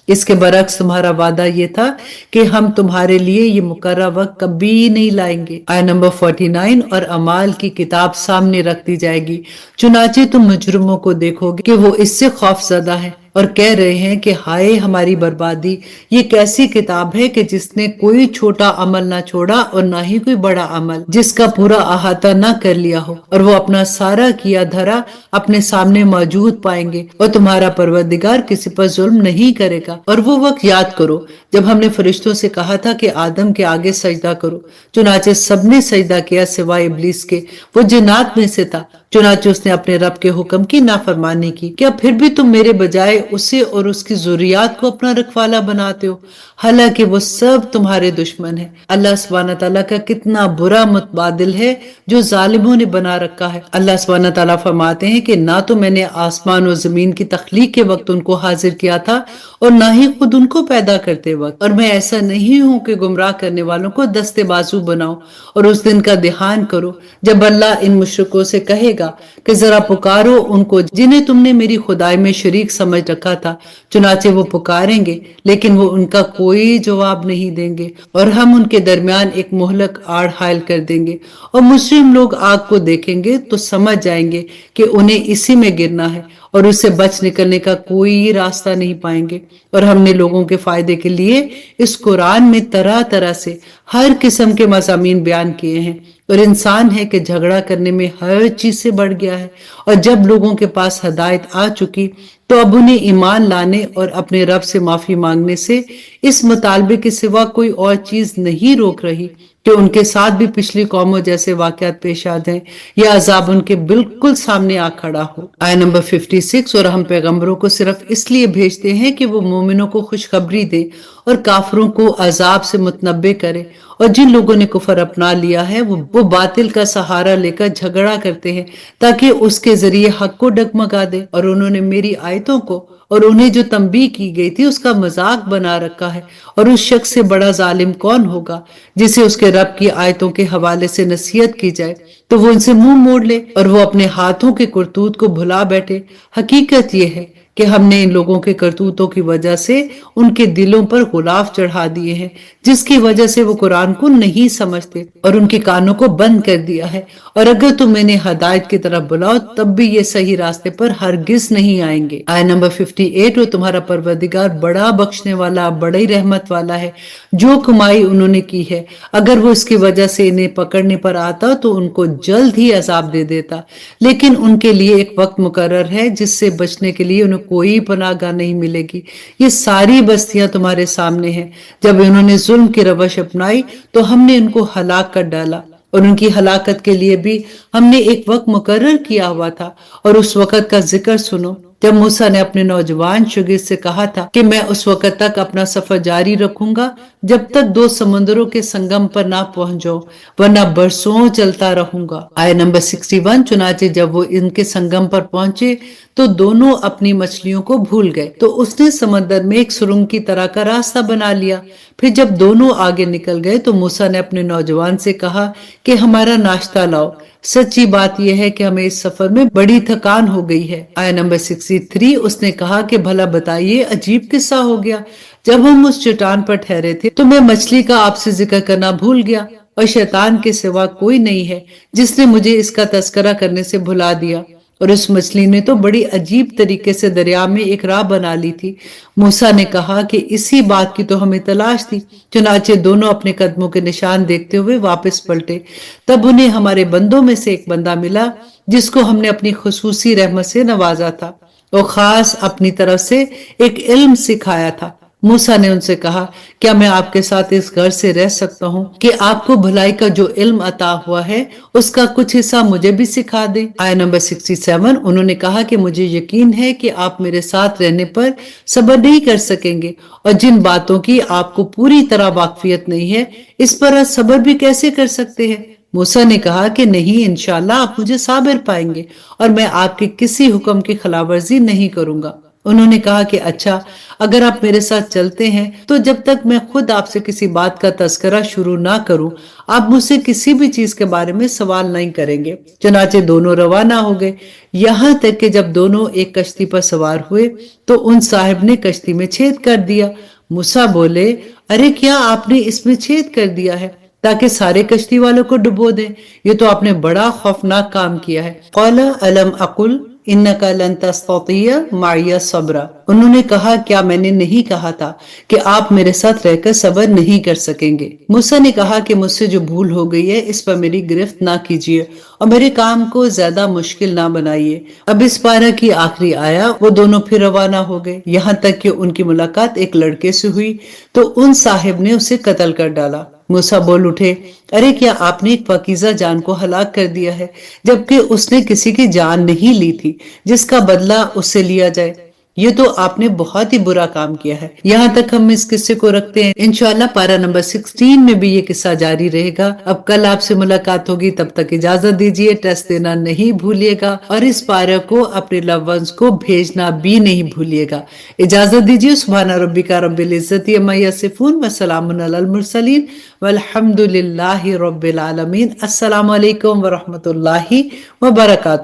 इसके बरक्स तुम्हारा वादा ये था कि हम तुम्हारे लिए ये मुकर्रर वक्त कभी नहीं लाएंगे। आया नंबर 49, और अमाल की किताब सामने रख दी जाएगी, चुनाचे तुम मुजरिमों को देखोगे कि वो इससे खौफजदा है और कह रहे हैं कि हाय हमारी बर्बादी, ये कैसी किताब है कि जिसने कोई छोटा अमल ना छोड़ा और ना ही कोई बड़ा अमल जिसका पूरा अहाता ना कर लिया हो, और वो अपना सारा किया धरा अपने सामने मौजूद पाएंगे और तुम्हारा परवरदिगार किसी पर जुल्म नहीं करेगा। और वो वक्त याद करो जब हमने फरिश्तों से कहा था कि आदम के आगे सजदा करो, चुनाचे सबने सजदा किया सिवाय इब्लीस के, वो जिन्नात में से था। चुनाचे उसने अपने रब के हुक्म की नाफरमानी की। क्या फिर भी तुम मेरे बजाय उसे और उसकी जुर्रियात को अपना रखवाला बनाते हो, हालांकि वो सब तुम्हारे दुश्मन है। अल्लाह सुब्हानहू तआला का कितना बुरा मुतबादिल है जो जालिमों ने बना रखा है। अल्लाह सुब्हानहू तआला फरमाते हैं कि ना तो मैंने आसमान और जमीन की तख्लीक के वक्त उनको हाजिर किया था और ना ही खुद उनको पैदा करते वक्त, और मैं ऐसा नहीं हूं कि गुमराह करने वालों को दस्ते बाजू बनाओ। और उस दिन का ध्यान करो जब अल्लाह इन मुशरिकों से कहेगा कि जरा पुकारो उनको जिन्हें तुमने मेरी खुदाई में शरीक समझ रखा था। चुनाचे वो पुकारेंगे लेकिन वो उनका कोई जवाब नहीं देंगे और हम उनके दरमियान एक मोहलक आड़ हायल कर देंगे। और मुस्लिम लोग आग को देखेंगे तो समझ जाएंगे कि उन्हें इसी में गिरना है और उससे बच निकलने का कोई रास्ता नहीं पाएंगे। और हमने लोगों के फायदे के लिए इस कुरान में तरह तरह से हर किस्म के मज़ामीन बयान किए हैं, और इंसान है कि झगड़ा करने में हर चीज से बढ़ गया है। और जब लोगों के पास हदायत आ चुकी तो अब उन्हें ईमान लाने और अपने रब से माफी मांगने से इस मुतालबे के सिवा कोई और चीज नहीं रोक रही कि उनके साथ भी पिछली कौमों जैसे वाकयात पेश आ जाएं या अजाब उनके बिल्कुल सामने आ खड़ा हो। आया नंबर 56, और हम पैगंबरों को सिर्फ इसलिए भेजते हैं कि वो मोमिनों को खुशखबरी दे और काफरों को अजाब से मुतनब्बे करे। और जिन लोगों ने कुफर अपना लिया है वो बातिल का सहारा लेकर झगड़ा करते हैं ताकि उसके जरिए हक को डगमगा दे, और उन्होंने मेरी आयतों को और उन्हें जो तंबीह की गई थी उसका मजाक बना रखा है। और उस शख्स से बड़ा जालिम कौन होगा जिसे उसके रब की आयतों के हवाले से नसीहत की जाए तो वो इनसे मुंह मोड़ ले और वो अपने हाथों के करतूत को भुला बैठे। हकीकत ये है कि हमने इन लोगों के करतूतों की वजह से उनके दिलों पर गुलाफ चढ़ा दिए हैं, जिसकी वजह से वो कुरान को नहीं समझते और उनके कानों को बंद कर दिया है। और अगर तुम इन्हें हदायत की तरफ बुलाओ तब भी ये सही रास्ते पर हरगिज नहीं आएंगे। आया नंबर 58, और तुम्हारा परवरदिगार बड़ा बख्शने वाला बड़ी रहमत वाला है। जो कमाई उन्होंने की है अगर वो इसकी वजह से इन्हें पकड़ने पर आता तो उनको जल्द ही अजाब दे देता, लेकिन उनके लिए एक वक्त मुकर्रर है जिससे बचने के लिए उन्हें कोई पनाहगाह नहीं मिलेगी। ये सारी बस्तियां तुम्हारे सामने हैं। जब इन्होंने जुल्म की रवश अपनाई तो हमने इनको हलाक कर डाला और उनकी हलाकत के लिए भी हमने एक वक्त मुकर्रर किया हुआ था। और उस वक्त का जिक्र सुनो जब मूसा ने अपने नौजवान शागिर्द से कहा था कि मैं उस वक्त तक अपना सफर जारी रखूंगा जब तक दो समुद्रों के संगम पर ना पहुंच जाऊं, वरना बरसों चलता रहूंगा। आयत नंबर 61, चुनाचे जब वो इनके संगम पर पहुंचे तो दोनों अपनी मछलियों को भूल गए, तो उसने समंदर में एक सुरंग की तरह का रास्ता बना लिया। फिर जब दोनों आगे निकल गए तो मूसा ने अपने नौजवान से कहा कि हमारा नाश्ता लाओ। सच्ची बात यह है कि हमें इस सफर में बड़ी थकान हो गई है। आयत नंबर 63, उसने कहा कि भला बताइए, अजीब किस्सा हो गया। जब हम उस चट्टान पर ठहरे थे तो मैं मछली का आपसे जिक्र करना भूल गया और शैतान के सिवा कोई नहीं है जिसने मुझे इसका तस्करा करने से भुला दिया। और उस मछली ने तो बड़ी अजीब तरीके से दरिया में एक राह बना ली थी। मूसा ने कहा कि इसी बात की तो हमें तलाश थी। चुनाचे दोनों अपने कदमों के निशान देखते हुए वापस पलटे। तब उन्हें हमारे बंदों में से एक बंदा मिला जिसको हमने अपनी खुसूसी रहमत से नवाजा था और खास अपनी तरफ से एक इल्म सिखाया था। मूसा ने उनसे कहा, क्या मैं आपके साथ इस घर से रह सकता हूँ कि आपको भलाई का जो इल्म अता हुआ है उसका कुछ हिस्सा मुझे भी सिखा दे। आयत नंबर 67, उन्होंने कहा कि मुझे यकीन है कि आप मेरे साथ रहने पर सब्र नहीं कर सकेंगे और जिन बातों की आपको पूरी तरह वाकफियत नहीं है इस पर सब्र भी कैसे कर सकते हैं। मूसा ने कहा कि नहीं, इंशाल्लाह आप मुझे साबिर पाएंगे और मैं आपके किसी हुक्म की खिलाफवर्जी नहीं करूंगा। उन्होंने कहा कि अच्छा, अगर आप मेरे साथ चलते हैं तो जब तक मैं खुद आपसे किसी बात का तस्करा शुरू ना करूं आप मुझसे किसी भी चीज के बारे में सवाल नहीं करेंगे। चुनाचे दोनों रवाना हो गए, यहाँ तक कि जब दोनों एक कश्ती पर सवार हुए तो उन साहिब ने कश्ती में छेद कर दिया। मूसा बोले, अरे क्या आपने इसमें छेद कर दिया है ताकि सारे कश्ती वालों को डुबो दें? ये तो आपने बड़ा खौफनाक काम किया है। क़ाला अलम अकुल इन्नका लन तस्ततिया माइया सब्रा। उन्होंने कहा, क्या मैंने नहीं कहा था कि आप मेरे साथ रहकर सब्र नहीं कर सकेंगे। मूसा ने कहा कि मुझसे जो भूल हो गई है इस पर मेरी गिरफ्त ना कीजिए और मेरे काम को ज्यादा मुश्किल ना बनाइए। अब इस पारा की आखिरी आया, वो दोनों फिर रवाना हो गए। यहाँ तक कि उनकी मुलाकात एक लड़के से हुई तो उन साहिब ने उसे कत्ल कर डाला। मूसा बोल उठे, अरे क्या आपने एक पाकीज़ा जान को हलाक कर दिया है जबकि उसने किसी की जान नहीं ली थी जिसका बदला उससे लिया जाए। ये तो आपने बहुत ही बुरा काम किया है। यहाँ तक हम इस किस्से को रखते हैं। इंशाल्लाह पारा नंबर 16 में भी ये किस्सा जारी रहेगा। अब कल आपसे मुलाकात होगी, तब तक इजाजत दीजिए। टेस्ट देना नहीं भूलिएगा और इस पारा को अपने लव वंस को भेजना भी नहीं भूलिएगा। इजाजत दीजिए। सुभान रब्बिका रब्बिल इज्जति अम्मा यसिफून व सलामुन अलल मुरसलीन वल्हम्दुलिल्लाहि रब्बिल आलमीन। अस्सलामु अलैकुम व रहमतुल्लाहि व बरकातुहू।